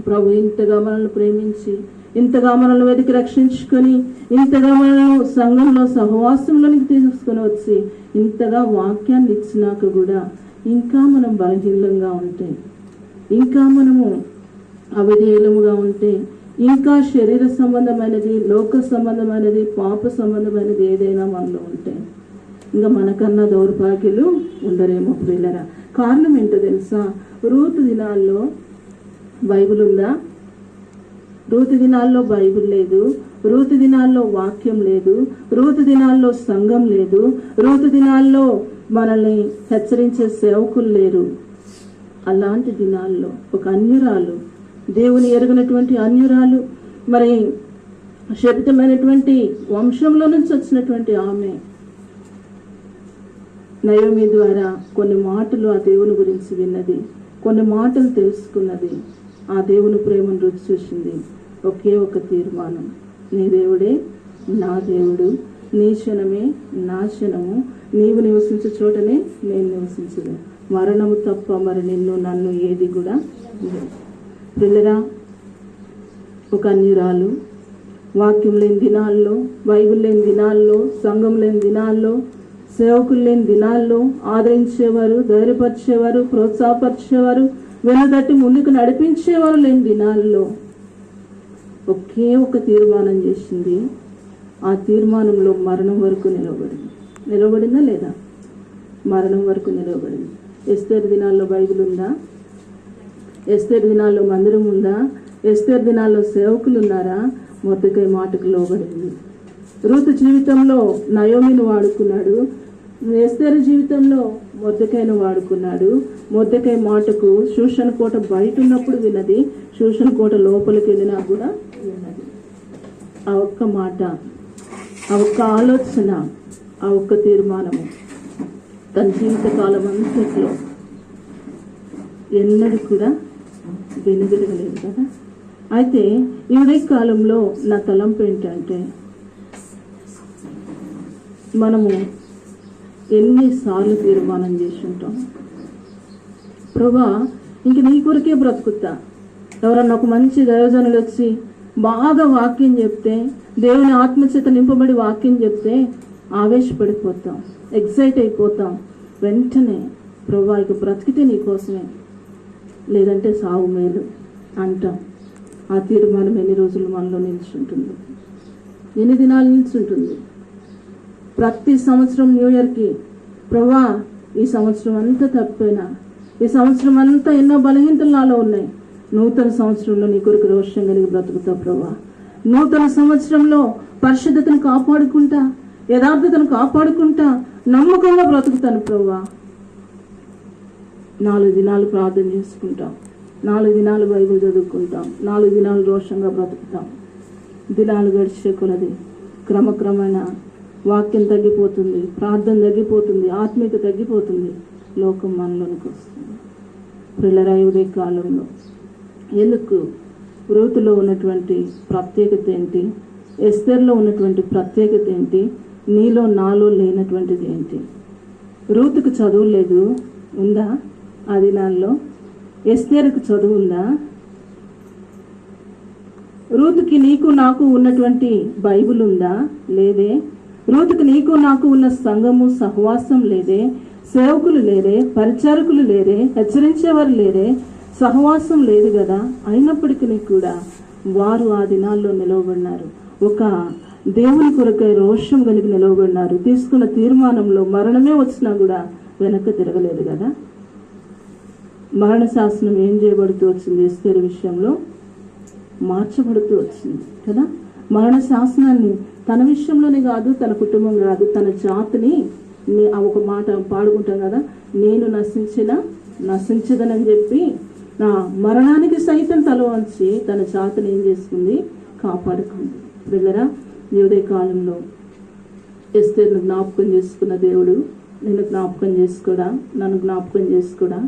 ప్రభు ఇంతగా మనల్ని ప్రేమించి, ఇంతగా మనల్ని వెతికి రక్షించుకొని, ఇంతగా మనల్ని సంఘంలో సహవాసంలోనికి తీసుకొని వచ్చి, ఇంతగా వాక్యాన్ని ఇచ్చినాక కూడా ఇంకా మనం బలహీనంగా ఉంటే, ఇంకా మనము అవిధేయులముగా ఉంటే, ఇంకా శరీర సంబంధమైనది, లోక సంబంధమైనది, పాప సంబంధమైనది ఏదైనా మనలో ఉంటే ఇంకా మనకన్నా దౌర్భాగ్యులు ఉండరేమో ప్రియులరా. కారణం ఏంటో తెలుసా? రూతు దినాల్లో బైబిల్ ఉందా? రూతు దినాల్లో బైబిల్ లేదు, రూతు దినాల్లో వాక్యం లేదు, రూతు దినాల్లో సంఘం లేదు, రూతు దినాల్లో మనల్ని హెచ్చరించే సేవకులు లేరు. అలాంటి దినాల్లో ఒక అన్యురాలు, దేవుని ఎరుగనటువంటి అన్యురాలు, మరి శపితమైనటువంటి వంశంలో నుంచి వచ్చినటువంటి ఆమె నయోమి ద్వారా కొన్ని మాటలు ఆ దేవుని గురించి విన్నది, కొన్ని మాటలు తెలుసుకున్నది, ఆ దేవుని ప్రేమను రుచి చూసింది. ఒకే ఒక తీర్మానం, నీ దేవుడే నా దేవుడు, నీ క్షణమే నా క్షణము, నీవు నివసించే చోటనే నేను నివసించదు, మరణము తప్ప మరి నిన్ను నన్ను ఏది కూడా పిల్లరా. ఒక అన్యురాలు, వాక్యం లేని దినాల్లో, బైబిల్ లేని దినాల్లో, సంఘం లేని దినాల్లో, సేవకులు లేని దినాల్లో ఆదరించేవారు, ధైర్యపరిచేవారు, ప్రోత్సాహపరిచేవారు, వెనుదట్టి ముందుకు నడిపించేవారు లేని దినాల్లో ఒకే ఒక తీర్మానం చేసింది. ఆ తీర్మానంలో మరణం వరకు నిలబడిందా లేదా? మరణం వరకు నిలబడింది. ఎస్తేరు దినాల్లో బైబిల్ ఉందా? ఎస్తేరు దినాల్లో మందిరం ఉందా? ఎస్తేరు దినాల్లో సేవకులు ఉన్నారా? మొర్దెకై మాటకు లోబడింది. రూతు జీవితంలో నయోమిని వాడుకున్నాడు, ఎస్తేరు జీవితంలో మొర్దెకైను వాడుకున్నాడు. మొర్దెకై మాటకు షూషన్ కోట బయట ఉన్నప్పుడు విన్నది, షూషన్ కోట లోపలికి వెళ్ళినా కూడా విన్నది. ఆ ఒక్క మాట, ఆ ఒక్క ఆలోచన, ఆ ఒక్క తీర్మానము తన జీవితకాలం అంతట్లో ఎన్నడూ కూడా వెనుదిరగలేదు కదా. అయితే ఈ కాలంలో నా తలంపు ఏంటంటే, మనము ఎన్నిసార్లు తీర్మానం చేసి ఉంటాం, ప్రభా ఇంక నీ కొరకే బ్రతుకుతా. ఎవరన్నా ఒక మంచి దైవజనులు వచ్చి బాగా వాక్యం చెప్తే, దేవుని ఆత్మచేత నింపబడి వాక్యం చెప్తే ఆవేశపడిపోతాం, ఎక్సైట్ అయిపోతాం. వెంటనే ప్రభా ఇక బ్రతికితే నీ కోసమే, లేదంటే సావు మేలు అంటాం. ఆ తీర్మానం ఎన్ని రోజులు మనలో నిల్చుంటుంది, ఎన్ని దినాలు నిల్చుంటుంది? ప్రతి సంవత్సరం న్యూ ఇయర్కి ప్రభా ఈ సంవత్సరం అంతా తప్పైనా, ఈ సంవత్సరం అంతా ఎన్నో బలహీనతలు నాలో ఉన్నాయి, నూతన సంవత్సరంలో నీ కొరకు రోషం కలిగి బ్రతుకుతా ప్రభా. నూతన సంవత్సరంలో పరిశుద్ధతను కాపాడుకుంటా, యథార్థతను కాపాడుకుంటా నమ్మకంగా బ్రతుకుతాను ప్రభా. 4 దినాలు ప్రార్థన చేసుకుంటాం, 4 దినాలు బైబిల్ చదువుకుంటాం, 4 దినాలు రోషంగా బ్రతుకుతాం. దినాలు గడిచే కొలది క్రమక్రమేణా వాక్యం తగ్గిపోతుంది, ప్రార్థన తగ్గిపోతుంది, ఆత్మీయత తగ్గిపోతుంది, లోకం మనలోనికి వస్తుంది. పిల్లల ఉదయ కాలంలో ఎందుకు రూతులో ఉన్నటువంటి ప్రత్యేకత ఏంటి, ఎస్తేర్లో ఉన్నటువంటి ప్రత్యేకత ఏంటి, నీలో నాలో లేనటువంటిది ఏంటి? రూతుకు చదువు లేదు, ఉందా? ఆ దినాల్లో ఎస్తేరుకు చదువు ఉందా? రూతుకి నీకు నాకు ఉన్నటువంటి బైబిల్ ఉందా? లేదే. రూతుకి నీకు నాకు ఉన్న సంఘము సహవాసం లేదే, సేవకులు లేరే, పరిచారకులు లేరే, హెచ్చరించేవారు లేరే, సహవాసం లేదు కదా. అయినప్పటికీ కూడా వారు ఆ దినాల్లో నిలవబడినారు, ఒక దేవుని కొరకై రోషం కలిగి నిలవబడినారు. తీసుకున్న తీర్మానంలో మరణమే వచ్చినా కూడా వెనక్కి తిరగలేదు కదా. మరణ శాసనం ఏం చేయబడుతూ వచ్చింది? ఎస్తేరు విషయంలో మార్చబడుతూ వచ్చింది కదా. మరణ శాసనాన్ని తన విషయంలోనే కాదు, తన కుటుంబం కాదు, తన జాతిని ఒక మాట పాడుకుంటాం కదా, నేను నశించదనని చెప్పి నా మరణానికి సైతం తల వంచి తన జాతిని ఏం చేసుకుంది? కాపాడుకుంది. పిల్లరా, ఉదయ కాలంలో ఎస్తేరును జ్ఞాపకం చేసుకున్న దేవుడు నిన్ను జ్ఞాపకం చేసుకోడా? నన్ను జ్ఞాపకం చేసుకోడా?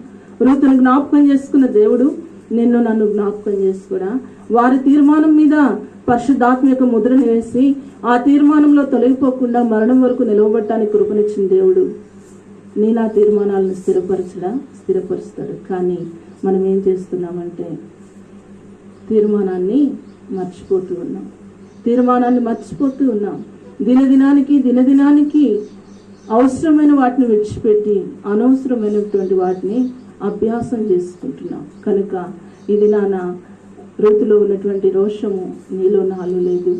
రూతును జ్ఞాపకం చేసుకున్న దేవుడు నన్ను జ్ఞాపకం చేసుకోడా? వారి తీర్మానం మీద పరిశుద్ధాత్మ యొక్క ముద్రను వేసి ఆ తీర్మానంలో తొలగిపోకుండా మరణం వరకు నిలవబట్టడానికి కృపనిచ్చిన దేవుడు నా తీర్మానాలను స్థిరపరుస్తాడు. కానీ మనం ఏం చేస్తున్నామంటే తీర్మానాన్ని మర్చిపోతూ ఉన్నాం. దినదినానికి అవసరమైన వాటిని విడిచిపెట్టి అనవసరమైనటువంటి వాటిని అభ్యాసం చేసుకుంటున్నాం. కనుక ఇది రూతులో ఉన్నటువంటి రోషము నీలో నాలో లేదు,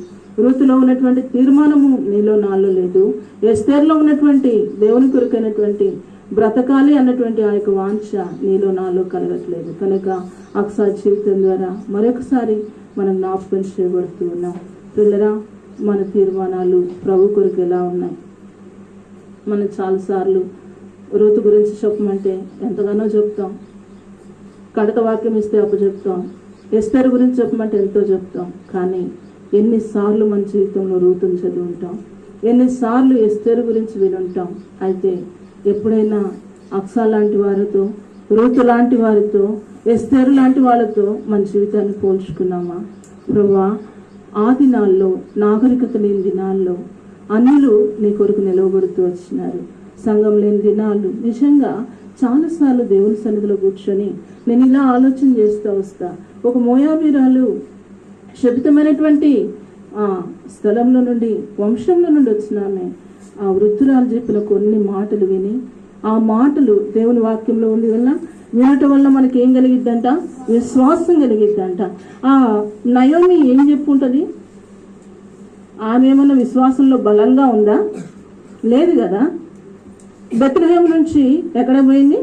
రూతులో ఉన్నటువంటి తీర్మానము నీలో నాలో లేదు, ఎస్తేర్లో ఉన్నటువంటి దేవుని కొరకైనటువంటి బ్రతకాలి అన్నటువంటి ఆ యొక్క వాంఛ నీలో నాలో కలగట్లేదు. కనుక అక్సా జీవితం ద్వారా మరొకసారి మనం జ్ఞాపకం చేయబడుతూ ఉన్నాం. పిల్లరా, మన తీర్మానాలు ప్రభు కొరకు ఎలా ఉన్నాయి? మనం చాలాసార్లు రూతు గురించి చెప్పమంటే ఎంతగానో చెప్తాం, కడత వాక్యం ఇస్తే అప్పు చెప్తాం, ఎస్తేరు గురించి చెప్పమంటే ఎంతో చెప్తాం. కానీ ఎన్నిసార్లు మన జీవితంలో రూతుని చదివి ఉంటాం, ఎన్నిసార్లు ఎస్తేరు గురించి వినుంటాం. అయితే ఎప్పుడైనా అక్సా లాంటి వారితో, రూతు లాంటి వారితో, ఎస్తేరు లాంటి వాళ్ళతో మన జీవితాన్ని పోల్చుకున్నామా? ప్రభువా, ఆ దినాల్లో, నాగరికత లేని దినాల్లో అన్యులు నీ కొరకు నిలవబడుతూ వచ్చినారు. సంఘం లేని దినాలు నిజంగా చాలాసార్లు దేవుని సన్నిధిలో కూర్చొని నేను ఇలా ఆలోచన చేస్తూ వస్తా. ఒక మోయాబీరాలు శపితమైనటువంటి స్థలంలో నుండి, వంశంలో నుండి వచ్చిన ఆమె ఆ వృద్ధురాలు చెప్పిన కొన్ని మాటలు విని, ఆ మాటలు దేవుని వాక్యంలో ఉంది వల్ల వినటం వల్ల మనకి ఏం కలిగిద్దంట? విశ్వాసం కలిగిద్దంట. ఆ నయోమి ఏం చెప్పుంటది? ఆమె ఏమన్నా విశ్వాసంలో బలంగా ఉందా? లేదు కదా. బెత్లెహేము నుంచి ఎక్కడ పోయింది?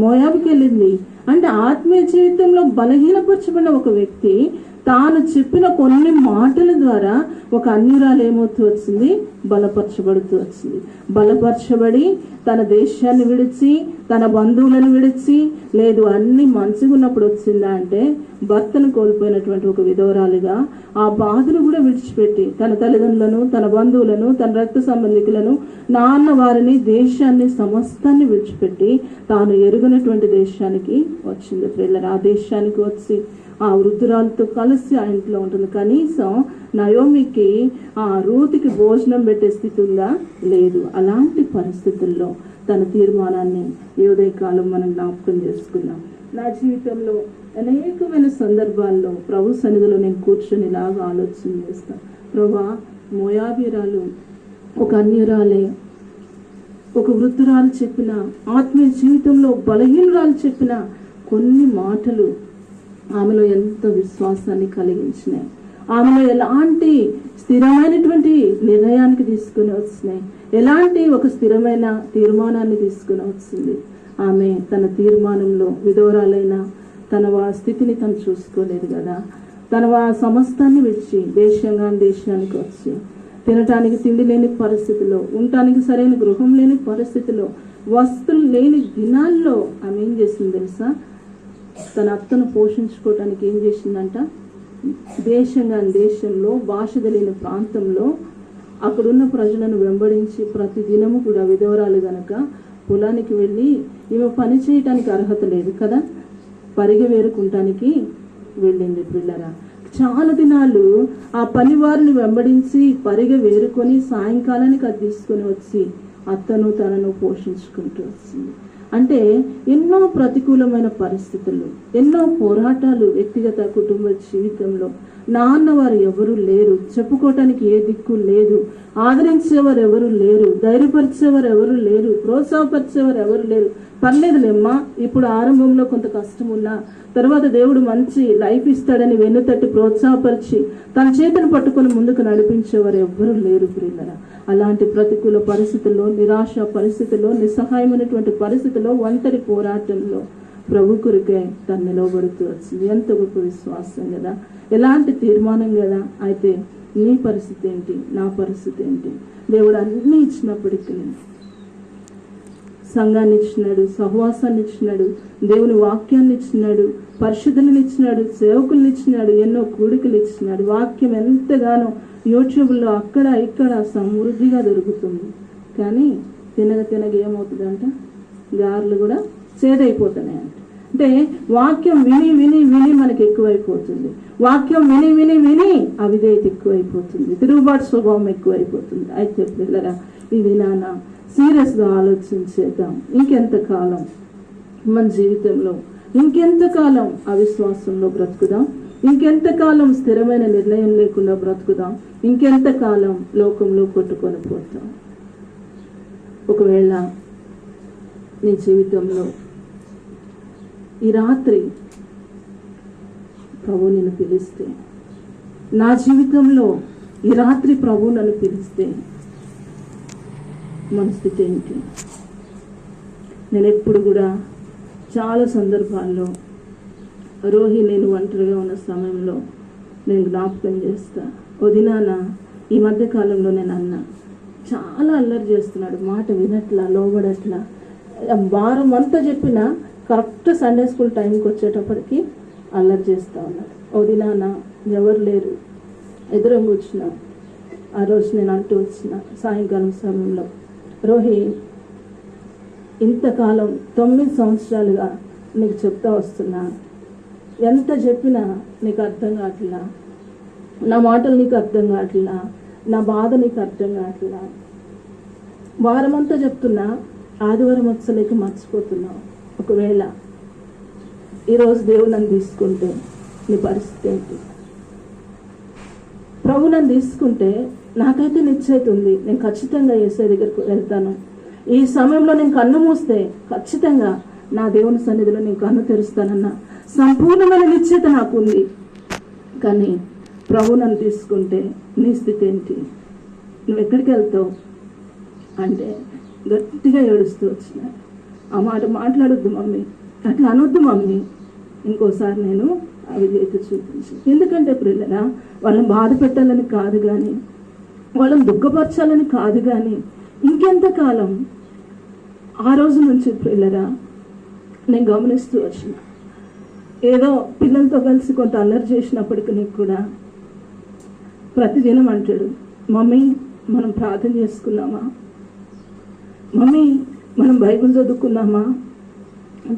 మోయాబుకి వెళ్ళింది. అంటే ఆత్మీయ జీవితంలో బలహీనపరచబడిన ఒక వ్యక్తి తాను చెప్పిన కొన్ని మాటల ద్వారా ఒక అన్యురాలు ఏమవుతూ వచ్చింది? బలపరచబడుతూ వచ్చింది. బలపరచబడి తన దేశాన్ని విడిచి, తన బంధువులను విడిచి, లేదు అన్ని మంచిగా ఉన్నప్పుడు వచ్చిందా అంటే భర్తను కోల్పోయినటువంటి ఒక విధవరాలిగా ఆ బాధను కూడా విడిచిపెట్టి తన తల్లిదండ్రులను, తన బంధువులను, తన రక్త సంబంధికులను, నాన్న వారిని, దేశాన్ని, సమస్తాన్ని విడిచిపెట్టి తాను ఎరుగనటువంటి దేశానికి వచ్చింది. పిల్లలు ఆ దేశానికి వచ్చి ఆ వృద్ధురాలతో కలిసి ఆ ఇంట్లో ఉంటుంది. కనీసం నయోమికి ఆ రూతుకి భోజనం పెట్టే స్థితి ఉందా? లేదు. అలాంటి పరిస్థితుల్లో తన తీర్మానాన్ని ఈ ఉదయకాలం మనం జ్ఞాపకం చేసుకున్నాం. నా జీవితంలో అనేకమైన సందర్భాల్లో ప్రభు సన్నిధిలో నేను కూర్చొని ఇలాగా ఆలోచన చేస్తాను. ప్రభా, మోయాబీరాలు ఒక అన్యురాలే, ఒక వృద్ధురాలు చెప్పిన, ఆత్మీయ జీవితంలో బలహీనురాలు చెప్పిన కొన్ని మాటలు ఆమెలో ఎంత విశ్వాసాన్ని కలిగించినాయి, ఆమెలో ఎలాంటి స్థిరమైనటువంటి నిర్ణయానికి తీసుకుని వచ్చినాయి, ఎలాంటి ఒక స్థిరమైన తీర్మానాన్ని తీసుకుని వచ్చింది. ఆమె తన తీర్మానంలో విధవరాలైన తన స్థితిని తను చూసుకోలేదు కదా. తన సమస్తాన్ని విడిచి దేశానికి వచ్చి తినటానికి తిండి లేని పరిస్థితిలో, ఉండటానికి సరైన గృహం లేని పరిస్థితిలో, వస్తువులు లేని దినాల్లో ఆమె ఏం చేసింది తెలుసా? తన అత్తను పోషించుకోవటానికి ఏం చేసిందంట? దేశంలో భాష తెలియని ప్రాంతంలో అక్కడున్న ప్రజలను వెంబడించి ప్రతి దినము కూడా విధవరాలు గనక పొలానికి వెళ్ళి, ఈమె పని చేయటానికి అర్హత లేదు కదా, పరిగె వేరుకుంటానికి వెళ్ళింది. పిల్లరా, చాలా దినాలు ఆ పనివారిని వెంబడించి పరిగె వేరుకొని సాయంకాలానికి అది తీసుకొని వచ్చి అత్తను తనను పోషించుకుంటూ వచ్చింది. అంటే ఎన్నో ప్రతికూలమైన పరిస్థితులు, ఎన్నో పోరాటాలు వ్యక్తిగత కుటుంబ జీవితంలో. నాన్నవారు ఎవరు లేరు, చెప్పుకోవటానికి ఏ దిక్కు లేదు, ఆదరించేవారు ఎవరు లేరు, ధైర్యపరిచేవారు ఎవరు లేరు, ప్రోత్సాహపరిచేవారు ఎవరు లేరు. పర్లేదులేమ్మా, ఇప్పుడు ఆరంభంలో కొంత కష్టం ఉన్నా తర్వాత దేవుడు మంచి లైఫ్ ఇస్తాడని వెన్నుతట్టి ప్రోత్సాహపరిచి తన చేతిని పట్టుకొని ముందుకు నడిపించేవారు ఎవ్వరూ లేరు ప్రియులారా. అలాంటి ప్రతికూల పరిస్థితుల్లో, నిరాశ పరిస్థితుల్లో, నిస్సహాయమైనటువంటి పరిస్థితుల్లో, ఒంటరి పోరాటంలో ప్రభు కొరికే తను నిలవబడుతూ వచ్చింది. ఎంత గొప్ప విశ్వాసం కదా, ఎలాంటి తీర్మానం కదా. అయితే నీ పరిస్థితి ఏంటి, నా పరిస్థితి ఏంటి? దేవుడు అన్నీ ఇచ్చినప్పటికీ సంఘాన్ని ఇచ్చినాడు, సహవాసాన్ని ఇచ్చినాడు, దేవుని వాక్యాన్ని ఇచ్చినాడు, పరిశుద్ధులను ఇచ్చినాడు, సేవకులను ఇచ్చినాడు, ఎన్నో కూడికలు ఇచ్చినాడు. వాక్యం ఎంతగానో యూట్యూబ్లో అక్కడ ఇక్కడ సమృద్ధిగా దొరుకుతుంది. కానీ తినగ ఏమవుతుందంట? గారెలు కూడా చేదైపోతున్నాయంట. అంటే వాక్యం విని విని విని మనకి ఎక్కువైపోతుంది. వాక్యం విని విని విని అవిధేయత ఎక్కువైపోతుంది, తిరుగుబాటు స్వభావం ఎక్కువైపోతుంది. అయితే పిల్లరా, ఇది నాన్న సీరియస్గా ఆలోచించేద్దాం. ఇంకెంతకాలం మన జీవితంలో, ఇంకెంతకాలం అవిశ్వాసంలో బ్రతుకుదాం, ఇంకెంతకాలం స్థిరమైన నిర్ణయం లేకుండా బ్రతుకుదాం, ఇంకెంతకాలం లోకంలో కొట్టుకొని పోతాం. ఒకవేళ నీ జీవితంలో ఈ రాత్రి ప్రభు నిన్ను పిలిస్తే, నా జీవితంలో ఈ రాత్రి ప్రభు నన్ను పిలిస్తే మన స్థితి ఏంటి? నేను ఎప్పుడు కూడా చాలా సందర్భాల్లో నేను ఒంటరిగా ఉన్న సమయంలో నేను జ్ఞాపకం చేస్తా. వదినాన ఈ మధ్యకాలంలో నేను అన్నా, చాలా అల్లరి చేస్తున్నాడు, మాట వినట్లా, లోబడట్లా, వారం అంతా చెప్పినా కరెక్ట్ సండే స్కూల్ టైంకి వచ్చేటప్పటికి అల్లరి చేస్తూ ఉన్నాడు. వదినాన ఎవరు లేరు, ఎదురు కూర్చున్నా. ఆ రోజు నేను అంటూ వచ్చిన సాయంకాలం సమయంలో, ఇంతకాలం 9 సంవత్సరాలుగా నీకు చెప్తా వస్తున్నా, ఎంత చెప్పినా నీకు అర్థం కావట్లా, నా మాటలు నీకు అర్థం కావట్లా, నా బాధ నీకు అర్థం కావట్లా. వారమంతా చెప్తున్నా, ఆదివారం వచ్చలేక మర్చిపోతున్నావు. ఒకవేళ ఈరోజు దేవుడు నన్ను తీసుకుంటే నీ పరిస్థితి ఏంటి? ప్రభు నన్ను తీసుకుంటే నాకైతే నిశ్చయిత ఉంది, నేను ఖచ్చితంగా యేసయ్య దగ్గరకు వెళ్తాను. ఈ సమయంలో నేను కన్ను మూస్తే ఖచ్చితంగా నా దేవుని సన్నిధిలో నేను కన్ను తెరుస్తానన్న సంపూర్ణమైన నిశ్చయిత నాకు ఉంది. కానీ ప్రభు నన్ను తీసుకుంటే నీ స్థితి ఏంటి? నువ్వు ఎక్కడికి వెళ్తావు అంటే గట్టిగా ఏడుస్తూ వచ్చిన, ఆ మాట మాట్లాడొద్దు మమ్మీ, అట్లా అనొద్దు మమ్మీ, ఇంకోసారి నేను అవిధేయత చూపించి. ఎందుకంటే ప్రియులరా, వాళ్ళని బాధ పెట్టాలని కాదు కానీ, వాళ్ళని దుఃఖపరచాలని కాదు కానీ, ఇంకెంతకాలం? ఆ రోజు నుంచి ప్రియులరా నేను గమనిస్తూ వచ్చిన, ఏదో పిల్లలతో కలిసి కొంత అల్లరి చేసినప్పటికీ కూడా ప్రతిదినం అంటాడు, మమ్మీ మనం ప్రార్థన చేసుకున్నామా, మమ్మీ మనం బైబిల్ చదువుకున్నామా,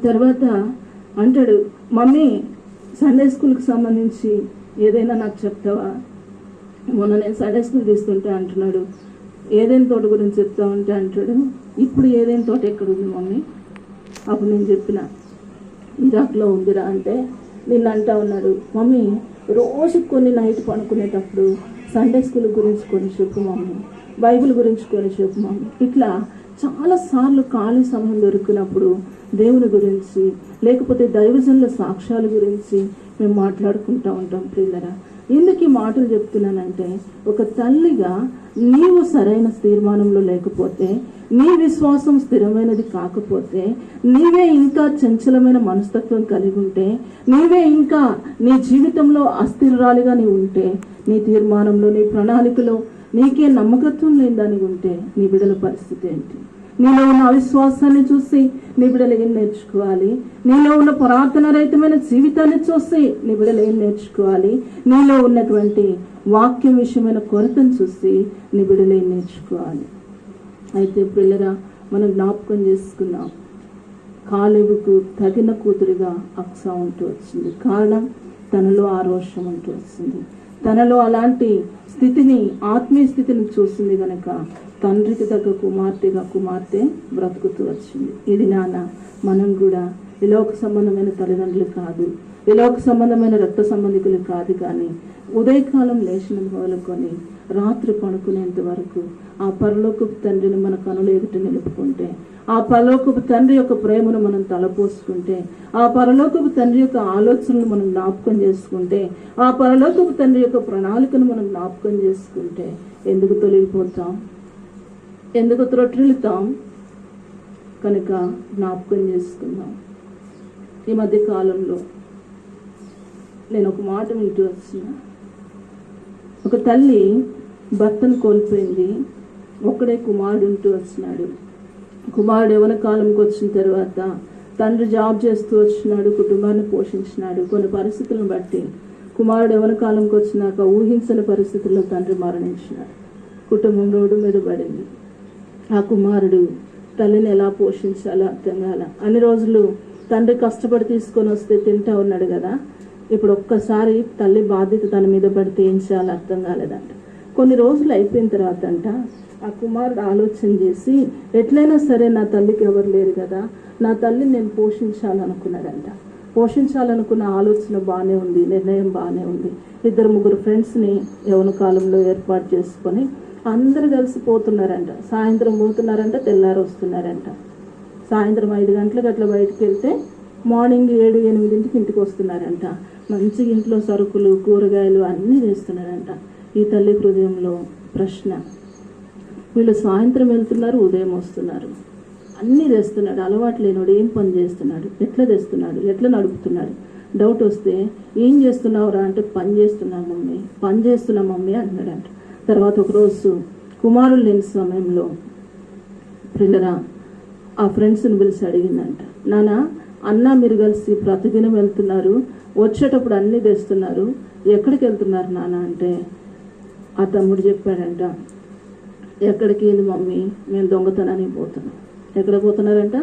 తర్వాత అంటాడు, మమ్మీ సండే స్కూల్కి సంబంధించి ఏదైనా నాకు చెప్తావా? మొన్న నేను సండే స్కూల్ తీస్తుంటే అంటున్నాడు, ఏదైనా తోట గురించి చెప్తా ఉంటే అంటాడు, ఇప్పుడు ఏదైనా తోట ఎక్కడ ఉంది మమ్మీ? అప్పుడు నేను చెప్పిన, ఇరాక్లో ఉందిరా అంటే నిన్న అంటా ఉన్నాడు, మమ్మీ రోజు కొన్ని నైట్ పడుకునేటప్పుడు సండే స్కూల్ గురించి కొన్ని చెప్పు మమ్మీ, బైబిల్ గురించి కొన్ని చెప్పు మమ్మీ. ఇట్లా చాలాసార్లు ఖాళీ సమయం దొరికినప్పుడు దేవుని గురించి లేకపోతే దైవజనుల సాక్ష్యాల గురించి మేము మాట్లాడుకుంటూ ఉంటాం. ప్రియులరా, ఎందుకు ఈ మాటలు చెప్తున్నానంటే, ఒక తల్లిగా నీవు సరైన తీర్మానంలో లేకపోతే, నీ విశ్వాసం స్థిరమైనది కాకపోతే, నీవే ఇంకా చంచలమైన మనస్తత్వం కలిగి ఉంటే, నీవే ఇంకా నీ జీవితంలో అస్థిరాలుగా నీవు ఉంటే, నీ తీర్మానంలో నీ ప్రణాళికలో నీకే నమ్మకత్వం లేని దానికి ఉంటే నీ బిడ్డల పరిస్థితి ఏంటి? నీలో ఉన్న అవిశ్వాసాన్ని చూసి నీ బిడ్డలు ఏం నేర్చుకోవాలి? నీలో ఉన్న ప్రార్థన రహితమైన జీవితాన్ని చూసి నీ బిడ్డలు ఏం నేర్చుకోవాలి? నీలో ఉన్నటువంటి వాక్యం విషయమైన కొరతను చూసి నీ బిడ్డలు ఏం నేర్చుకోవాలి? అయితే పిల్లరా, మనం జ్ఞాపకం చేసుకున్నాం, కాలేబుకు తగిన కూతురిగా అక్సా ఉంటూ వచ్చింది. కారణం, తనలో ఆ రోషం ఉంటూ వచ్చింది. తనలో అలాంటి స్థితిని, ఆత్మీయ స్థితిని చూసింది కనుక తండ్రికి తగ్గ కుమార్తె బ్రతుకుతూ వచ్చింది. ఇది నాన్న, మనం కూడా ఈ లోక సంబంధమైన తల్లిదండ్రులు కాదు, ఈ లోక సంబంధమైన రక్త సంబంధికులు కాదు, కానీ ఉదయకాలం లేచిన మొదలుకొని రాత్రి పడుకునేంత వరకు ఆ పరలోకపు తండ్రిని మన కనుల ఎదుట నిలుపుకుంటే, ఆ పరలోకపు తండ్రి యొక్క ప్రేమను మనం తలపోసుకుంటే, ఆ పరలోకపు తండ్రి యొక్క ఆలోచనలు మనం జ్ఞాపకం చేసుకుంటే, ఆ పరలోకపు తండ్రి యొక్క ప్రణాళికను మనం జ్ఞాపకం చేసుకుంటే ఎందుకు తొలగిపోతాం? ఎందుకు త్రొట్టిల్లుతాం? కనుక జ్ఞాపకం చేసుకుందాం. ఈ మధ్య కాలంలో నేను ఒక మాట వింటూ వచ్చిన, ఒక తల్లి భర్తను కోల్పోయింది, ఒక్కడే కుమారుడు ఉంటూ వచ్చినాడు. కుమారుడు యవ్వన కాలంకి వచ్చిన తర్వాత తండ్రి జాబ్ చేస్తూ వచ్చినాడు, కుటుంబాన్ని పోషించినాడు. కొన్ని పరిస్థితులను బట్టి కుమారుడు యవ్వన కాలంకి వచ్చినాక ఊహించని పరిస్థితుల్లో తండ్రి మరణించినాడు. కుటుంబం రోడ్డు మీద పడింది. ఆ కుమారుడు తల్లిని ఎలా పోషించాలో అర్థం కాల. అన్ని రోజులు తండ్రి కష్టపడి తీసుకొని వస్తే తింటా ఉన్నాడు కదా, ఇప్పుడు ఒక్కసారి తల్లి బాధ్యత తన మీద పడితే ఏం చేయాలో అర్థం కాలేదంట. కొన్ని రోజులు అయిపోయిన తర్వాత అంట ఆ కుమారుడు ఆలోచన చేసి, ఎట్లయినా సరే నా తల్లికి ఎవరు లేరు కదా, నా తల్లిని నేను పోషించాలనుకున్నాడంట. పోషించాలనుకున్న ఆలోచన బాగానే ఉంది, నిర్ణయం బాగానే ఉంది. 2-3 ఫ్రెండ్స్ని యవ్వన కాలంలో ఏర్పాటు చేసుకొని అందరు కలిసి పోతున్నారంట. సాయంత్రం పోతున్నారంట, తెల్లారి వస్తున్నారంట. సాయంత్రం 5 గంటలకు అట్లా బయటకు వెళ్తే మార్నింగ్ 7-8 ఇంటికి వస్తున్నారంట. మంచిగా ఇంట్లో సరుకులు, కూరగాయలు అన్నీ చేస్తున్నారంట. ఈ తల్లి హృదయంలో ప్రశ్న, వీళ్ళు సాయంత్రం వెళ్తున్నారు, ఉదయం వస్తున్నారు, అన్నీ తెస్తున్నాడు, అలవాటు లేనివాడు ఏం పని చేస్తున్నాడు, ఎట్లా తెస్తున్నాడు, ఎట్లా నడుపుతున్నాడు? డౌట్ వస్తే, ఏం చేస్తున్నావురా అంటే, పని చేస్తున్నా మమ్మీ అంటున్నాడంట. తర్వాత ఒకరోజు కుమారులు లేని సమయంలో పిల్లరా ఆ ఫ్రెండ్స్ని పిలిచి అడిగిందంట, నాన్న అన్న మీరు కలిసి ప్రతిదినం వెళ్తున్నారు, వచ్చేటప్పుడు అన్నీ తెస్తున్నారు, ఎక్కడికి వెళ్తున్నారు నాన్న అంటే, ఆ తమ్ముడు చెప్పాడంట, ఎక్కడికి ఏంది మమ్మీ, మేము దొంగతనానికి పోతున్నాం. ఎక్కడ పోతున్నారంట?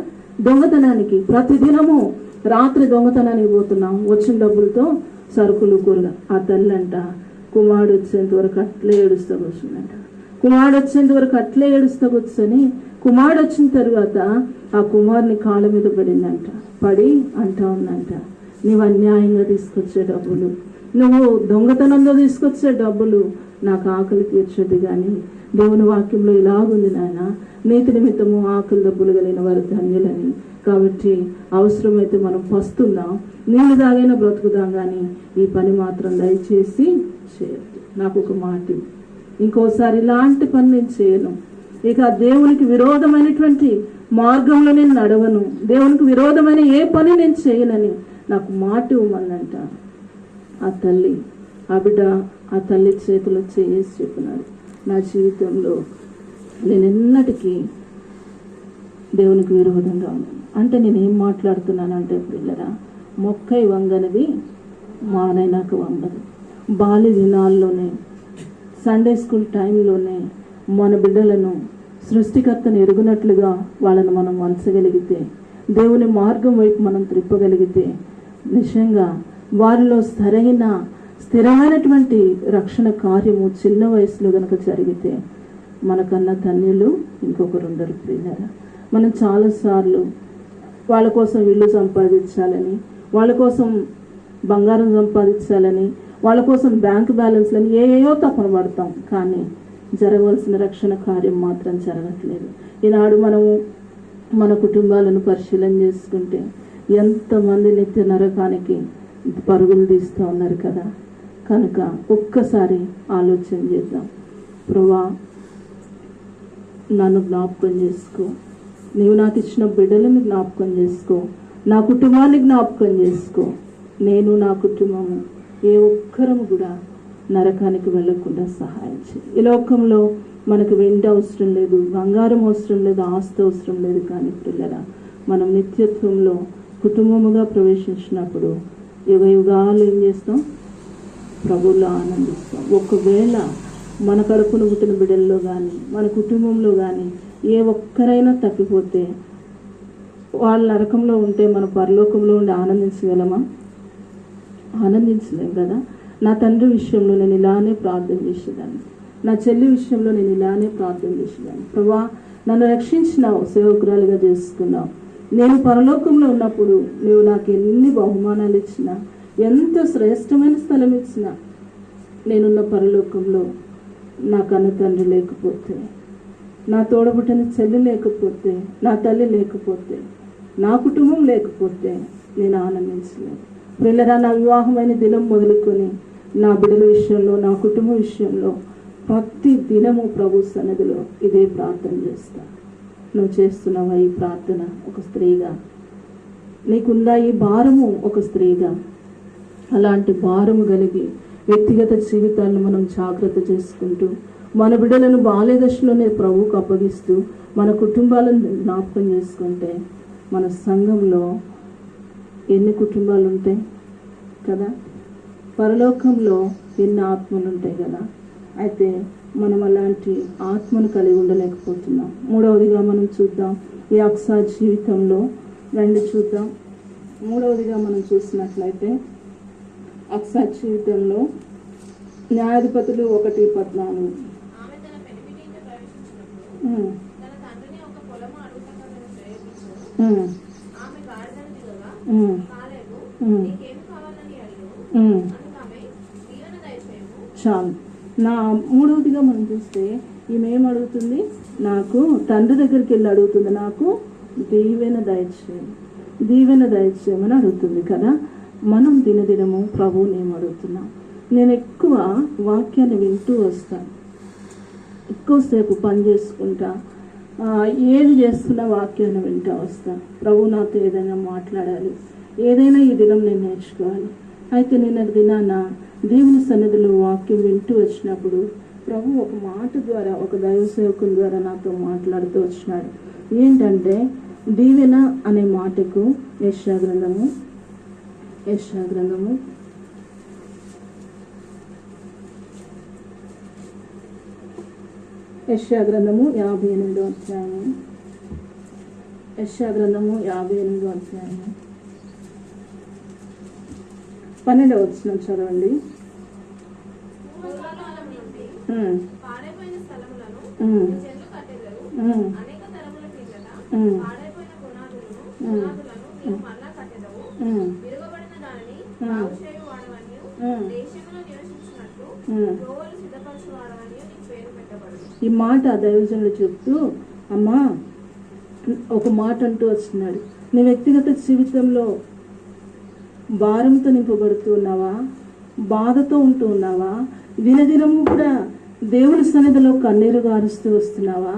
దొంగతనానికి. ప్రతిదినము రాత్రి దొంగతనానికి పోతున్నాం, వచ్చిన డబ్బులతో సరుకులు, కూరగా. ఆ తల్లి అంట కుమారుడు వచ్చేంత వరకు అట్లే ఏడుస్తూ కూర్చుందంట. కుమారుడు వచ్చేంత వరకు అట్లే ఏడుస్తూ కూర్చొని, కుమారుడు వచ్చిన తర్వాత ఆ కుమారుని కాళ్ళ మీద పడిందంట. పడి అంటా ఉందంట, నువ్వు అన్యాయంగా తీసుకొచ్చే డబ్బులు, నువ్వు దొంగతనంలో తీసుకొచ్చే డబ్బులు నాకు ఆకలి తీర్చదు, కానీ దేవుని వాక్యంలో ఇలాగుంది నాయన, నీతి నిమిత్తము ఆకలి డబ్బులు కలిగిన వారు ధన్యులని. కాబట్టి అవసరమైతే మనం పస్తుందాం, నీళ్ళు తాగైనా బ్రతుకుదాం, కానీ ఈ పని మాత్రం దయచేసి చేయద్దు. నాకు ఒక మాట, ఇంకోసారి ఇలాంటి పని నేను చేయను, ఇక దేవునికి విరోధమైనటువంటి మార్గంలో నేను నడవను, దేవునికి విరోధమైన ఏ పని నేను చేయనని నాకు మాట ఇవ్వమందంట. ఆ తల్లి, ఆ బిడ్డ ఆ తల్లి చేతిలో చేసి చెప్పినాడు, నా జీవితంలో నేను ఎన్నటికీ దేవునికి విరోధంగా ఉన్నాను. అంటే నేనేం మాట్లాడుతున్నానంటే పిల్లరా, మొక్కై వంగనిది మానైనాక వంగదు. బాల్య దినాల్లోనే, సండే స్కూల్ టైంలోనే మన బిడ్డలను సృష్టికర్తను ఎరుగునట్లుగా వాళ్ళను మనం వంచగలిగితే, దేవుని మార్గం వైపు మనం త్రిప్పగలిగితే, నిజంగా వారిలో స్థిరమైనటువంటి రక్షణ కార్యము చిన్న వయసులో గనక జరిగితే మనకన్నా ధన్యులు ఇంకొకరు ఉండరు ప్రియులారా. మనం చాలాసార్లు వాళ్ళ కోసం ఇల్లు సంపాదించాలని, వాళ్ళ కోసం బంగారం సంపాదించాలని, వాళ్ళ కోసం బ్యాంక్ బ్యాలెన్స్లని ఏయో తపన పడతాం. కానీ జరగవలసిన రక్షణ కార్యం మాత్రం జరగట్లేదు. ఈనాడు మనము మన కుటుంబాలను పరిశీలన చేసుకుంటే ఎంతమంది నిత్య నరకానికి పరుగులు తీస్తూ ఉన్నారు కదా. కనుక ఒక్కసారి ఆలోచన చేద్దాం. ప్రభువా, నన్ను జ్ఞాపకం చేసుకో, నీవు నాకు ఇచ్చిన బిడ్డలను జ్ఞాపకం చేసుకో, నా కుటుంబాన్ని జ్ఞాపకం చేసుకో. నేను నా కుటుంబము ఏ ఒక్కరము కూడా నరకానికి వెళ్ళకుండా సహాయం చేయి. ఈ లోకంలో మనకు వెండి అవసరం లేదు, బంగారం అవసరం లేదు, ఆస్తి అవసరం లేదు. కానీ పిల్లరా, మనం నిత్యత్వంలో కుటుంబముగా ప్రవేశించినప్పుడు యుగ యుగాలు ఏం చేస్తాం? ప్రభువులో ఆనందిస్తాం. ఒకవేళ మన కడుపున పుట్టిన బిడ్డల్లో కానీ మన కుటుంబంలో కానీ ఏ ఒక్కరైనా తప్పిపోతే వాళ్ళ నరకంలో ఉంటే మన పరలోకంలో ఉండి ఆనందించగలమా? ఆనందించలేం కదా. నా తండ్రి విషయంలో నేను ఇలానే ప్రార్థన చేసేదాన్ని, నా చెల్లి విషయంలో నేను ఇలానే ప్రార్థన చేసేదాన్ని. ప్రభువా, నన్ను రక్షించినావు, సేవకురాలుగా చేసుకున్నావు. నేను పరలోకంలో ఉన్నప్పుడు నువ్వు నాకు ఎన్ని బహుమానాలు ఇచ్చినా, ఎంత శ్రేష్టమైన స్థలం ఇచ్చినా, నేనున్న పరలోకంలో నా కన్న తండ్రి లేకపోతే, నా తోడబుట్టిన చెల్లి లేకపోతే, నా తల్లి లేకపోతే, నా కుటుంబం లేకపోతే నేను ఆనందించలేదు. పిల్లరా, నా వివాహమైన దినం మొదలుకొని నా బిడ్డల విషయంలో, నా కుటుంబ విషయంలో ప్రతి దినము ప్రభు సన్నిధిలో ఇదే ప్రార్థన చేస్తా. నువ్వు చేస్తున్నావా ఈ ప్రార్థన? ఒక స్త్రీగా నీకుందా ఈ భారము? ఒక స్త్రీగా అలాంటి భారము కలిగి వ్యక్తిగత జీవితాలను మనం జాగ్రత్త చేసుకుంటూ, మన బిడ్డలను బాల్య దశలోనే ప్రభువుకు అప్పగిస్తూ, మన కుటుంబాలను జ్ఞాపకం చేసుకుంటే మన సంఘంలో ఎన్ని కుటుంబాలు ఉంటాయి కదా, పరలోకంలో ఎన్ని ఆత్మలు ఉంటాయి కదా. అయితే మనం అలాంటి ఆత్మను కలిగి ఉండలేకపోతున్నాం. మూడవదిగా మనం చూద్దాం, ఈ అక్సా జీవితంలో రండి చూద్దాం. మూడవదిగా మనం చూసినట్లయితే అక్సా జీవితంలో న్యాయాధిపతులు 1:14. ఆమె తన పెనిమిటిలో ప్రవేశించినప్పుడు తన తండ్రిని ఒక పొలము అడుగుతానని ప్రయత్నించాడు. ఆమె గాడిదను దిగగా కాలేబు, నీకేమి కావాలని అడిగాను. అందుకు ఆమె, దీవెన దయచేయము. చాలు. నా మూడవదిగా మనం చూస్తే ఈమె ఏం అడుగుతుంది? నాకు తండ్రి దగ్గరికి వెళ్ళి అడుగుతుంది, నాకు దీవెన దయచేయము, దీవెన దయచేయమని అడుగుతుంది కదా. మనం దినదినము ప్రభువుని ఏం అడుగుతున్నాం? నేను ఎక్కువ వాక్యాన్ని వింటూ వస్తాను, ఎక్కువసేపు పని చేసుకుంటా, ఏది చేస్తున్నా వాక్యాన్ని వింటూ వస్తాను. ప్రభు నాతో ఏదైనా మాట్లాడాలి, ఏదైనా ఈ దినం నేను నేర్చుకోవాలి. అయితే నేను దినాన దేవుని సన్నిధిలో వాక్యం వింటూ వచ్చినప్పుడు ప్రభు ఒక మాట ద్వారా, ఒక దైవ సేవకుని ద్వారా నాతో మాట్లాడుతూ వచ్చినాడు. ఏంటంటే దీవెన అనే మాటకు యెషయా గ్రంథము 58వ అధ్యాయము, యెషయా గ్రంథము 58వ అధ్యాయము 12వ వచనం చదవండి. పూర్వకాలం నుండి పాడైపోయిన స్థలములను చెట్లు కట్టెదరు. అనేక తరముల కిందట పాడైపోయిన పునాదులను నీవు మళ్ళా కట్టెదవు. విరుగబడిన దానిని బాగు చేయు వాడవనియు, దేశంలో నివసించినట్లు గోవలు సిద్ధపరచు వాడవనియు నీకు పేరు పెట్టబడు. ఈ మాట దైవజనులు చెప్తూ, అమ్మా ఒక మాట అంటూ వస్తున్నాడు. నీ వ్యక్తిగత జీవితంలో భారంతో నింపబడుతూ ఉన్నావా? బాధతో ఉంటూ ఉన్నావా? దినదినము కూడా దేవుని సన్నిధిలో కన్నీరు గారుస్తూ వస్తున్నావా?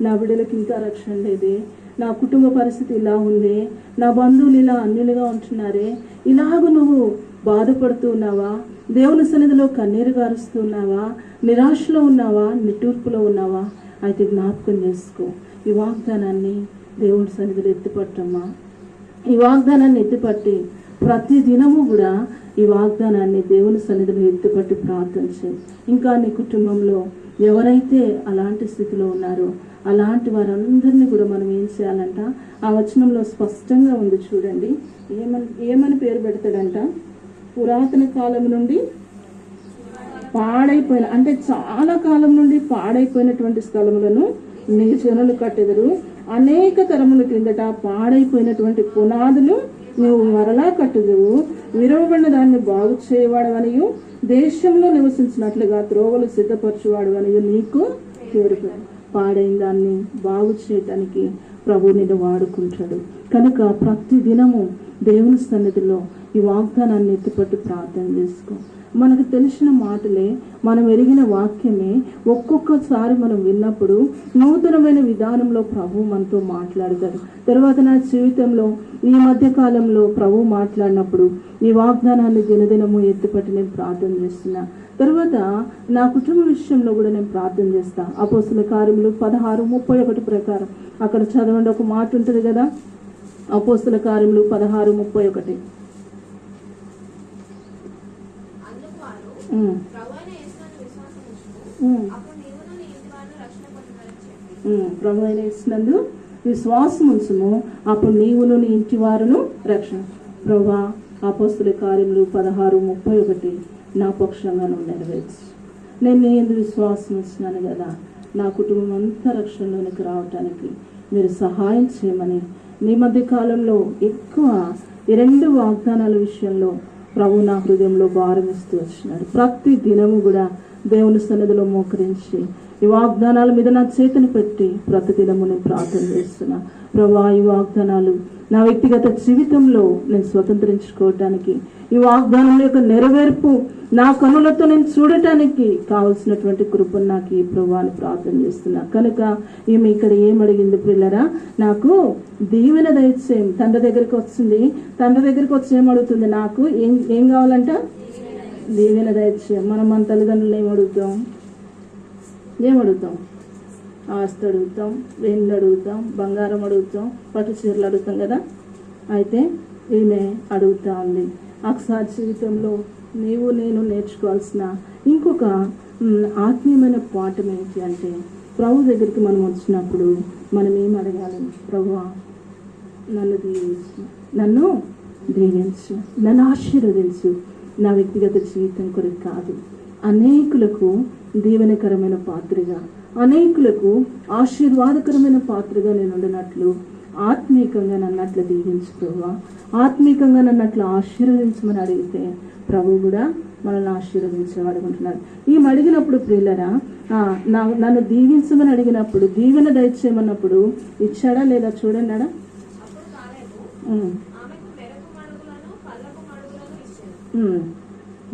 నా బిడ్డలకు ఇంకా రక్షణ లేదే, నా కుటుంబ పరిస్థితి ఇలా ఉంది, నా బంధువులు ఇలా అన్యులుగా ఉంటున్నారే, ఇలాగ నువ్వు బాధపడుతూ ఉన్నావా? దేవుని సన్నిధిలో కన్నీరు గారుస్తూ ఉన్నావా? నిరాశలో ఉన్నావా? నిట్టూర్పులో ఉన్నావా? అయితే జ్ఞాపకం చేసుకో, ఈ వాగ్దానాన్ని దేవుని సన్నిధిలో ఎత్తిపట్టమ్మా. ఈ వాగ్దానాన్ని ఎత్తిపట్టి ప్రతి దినము కూడా ఈ వాగ్దానాన్ని దేవుని సన్నిధిలో ఎత్తిపట్టి ప్రార్థన చేయి. ఇంకా నీ కుటుంబంలో ఎవరైతే అలాంటి స్థితిలో ఉన్నారో అలాంటి వారందరినీ కూడా మనం ఏం చేయాలంట? ఆ వచనంలో స్పష్టంగా ఉంది చూడండి. ఏమని పేరు పెడతాడంట? పురాతన కాలం నుండి పాడైపోయిన, అంటే చాలా కాలం నుండి పాడైపోయినటువంటి స్థలములను నీ జనులు కట్టెదరు. అనేక తరముల క్రిందట పాడైపోయినటువంటి పునాదులు నువ్వు మరలా కట్టుదువు. విరవబడిన దాన్ని బాగు చేయవాడవనియు దేశంలో నివసించినట్లుగా త్రోవలు సిద్ధపరచువాడవనియు నీకు పేరు. పాడైన దాన్ని బాగు చేయటానికి ప్రభు నిన్ను వాడుకుంటాడు. కనుక ప్రతి దినము దేవుని సన్నిధిలో ఈ వాగ్దానాన్ని ఎత్తిపట్టి ప్రార్థన చేసుకో. మనకు తెలిసిన మాటలే, మనం ఎరిగిన వాక్యమే ఒక్కొక్కసారి మనం విన్నప్పుడు నూతనమైన విధానంలో ప్రభు మనతో మాట్లాడతాడు. తర్వాత నా జీవితంలో ఈ మధ్య కాలంలో ప్రభు మాట్లాడినప్పుడు ఈ వాగ్దానాన్ని దినదినము ఎత్తిపట్టి నేను ప్రార్థన చేస్తున్నా. తర్వాత నా కుటుంబ విషయంలో కూడా నేను ప్రార్థన చేస్తా. అపోస్తుల కార్యములు 16:31 ప్రకారం అక్కడ చదవండి, ఒక మాట ఉంటుంది కదా, అపోస్తుల కార్యములు 16:31. ప్రభు అయిన యేసునందు విశ్వాసం ఉంచుము, అప్పుడు నీవును నీ ఇంటి వారును రక్షణ. ప్రభా, అపోస్తుల కార్యములు 16:31 నా పక్షంగా నువ్వు నెరవేర్చు. నేను నీ యందు విశ్వాసం ఉంచున్నాను కదా, నా కుటుంబం అంతా రక్షణలోనికి రావటానికి మీరు సహాయం చేయమని నీ మధ్య కాలంలో ఎక్కువ ఈ 2 వాగ్దానాల విషయంలో ప్రభు నా హృదయంలో భారం ఇస్తూ వచ్చినాడు. ప్రతి దినము కూడా దేవుని సన్నిధిలో మోకరించి ఈ వాగ్దానాల మీద నా చేతిని పెట్టి ప్రతి దినము నేను ప్రార్థన చేస్తున్నా. ప్రభా, ఈ వాగ్దానాలు నా వ్యక్తిగత జీవితంలో నేను స్వతంత్రించుకోవటానికి, ఈ వాగ్దానం యొక్క నెరవేర్పు నా కనులతో నేను చూడటానికి కావలసినటువంటి కృపను నాకు ఈ ప్రభువాన్ని ప్రార్థన చేస్తున్నా. కనుక ఈమె ఇక్కడ ఏమడిగింది ప్రియులరా, నాకు దీవెన దయచేయం. తండ్రి దగ్గరికి వచ్చింది, తండ్రి దగ్గరికి వచ్చి ఏమడుగుతుంది, నాకు ఏం కావాలంట, దీవెన దయచేయం. మనం మన తల్లిదండ్రులు ఏమడుగుతాం? ఆస్తి అడుగుతాం, వెండి అడుగుతాం, బంగారం అడుగుతాం, పట్టు చీరలు అడుగుతాం కదా. అయితే ఈమె అడుగుతా ఉంది. అక్సార్ జీవితంలో నీవు నేను నేర్చుకోవాల్సిన ఇంకొక ఆత్మీయమైన పాఠం ఏంటి అంటే, ప్రభు దగ్గరికి మనం వచ్చినప్పుడు మనం ఏం అడగాలి? ప్రభువా, నన్ను దీవించు, నన్ను ఆశీర్వదించు. నా వ్యక్తిగత జీవితం కొరకు కాదు, అనేకులకు దీవెనకరమైన పాత్రగా, అనేకులకు ఆశీర్వాదకరమైన పాత్రగా నేను ఉండినట్లు ఆత్మీయంగా నన్నట్లు దీవించు ప్రభువా, ఆత్మీయంగా నన్నట్లు ఆశీర్వదించమని అడిగితే ప్రభు కూడా మనల్ని ఆశీర్వదించేవాడు ఉంటున్నాడు. ఈమె అడిగినప్పుడు ప్రియులరా, నన్ను దీవించమని అడిగినప్పుడు, దీవెన దయచేయమన్నప్పుడు ఇచ్చాడా లేదా చూడన్నాడా?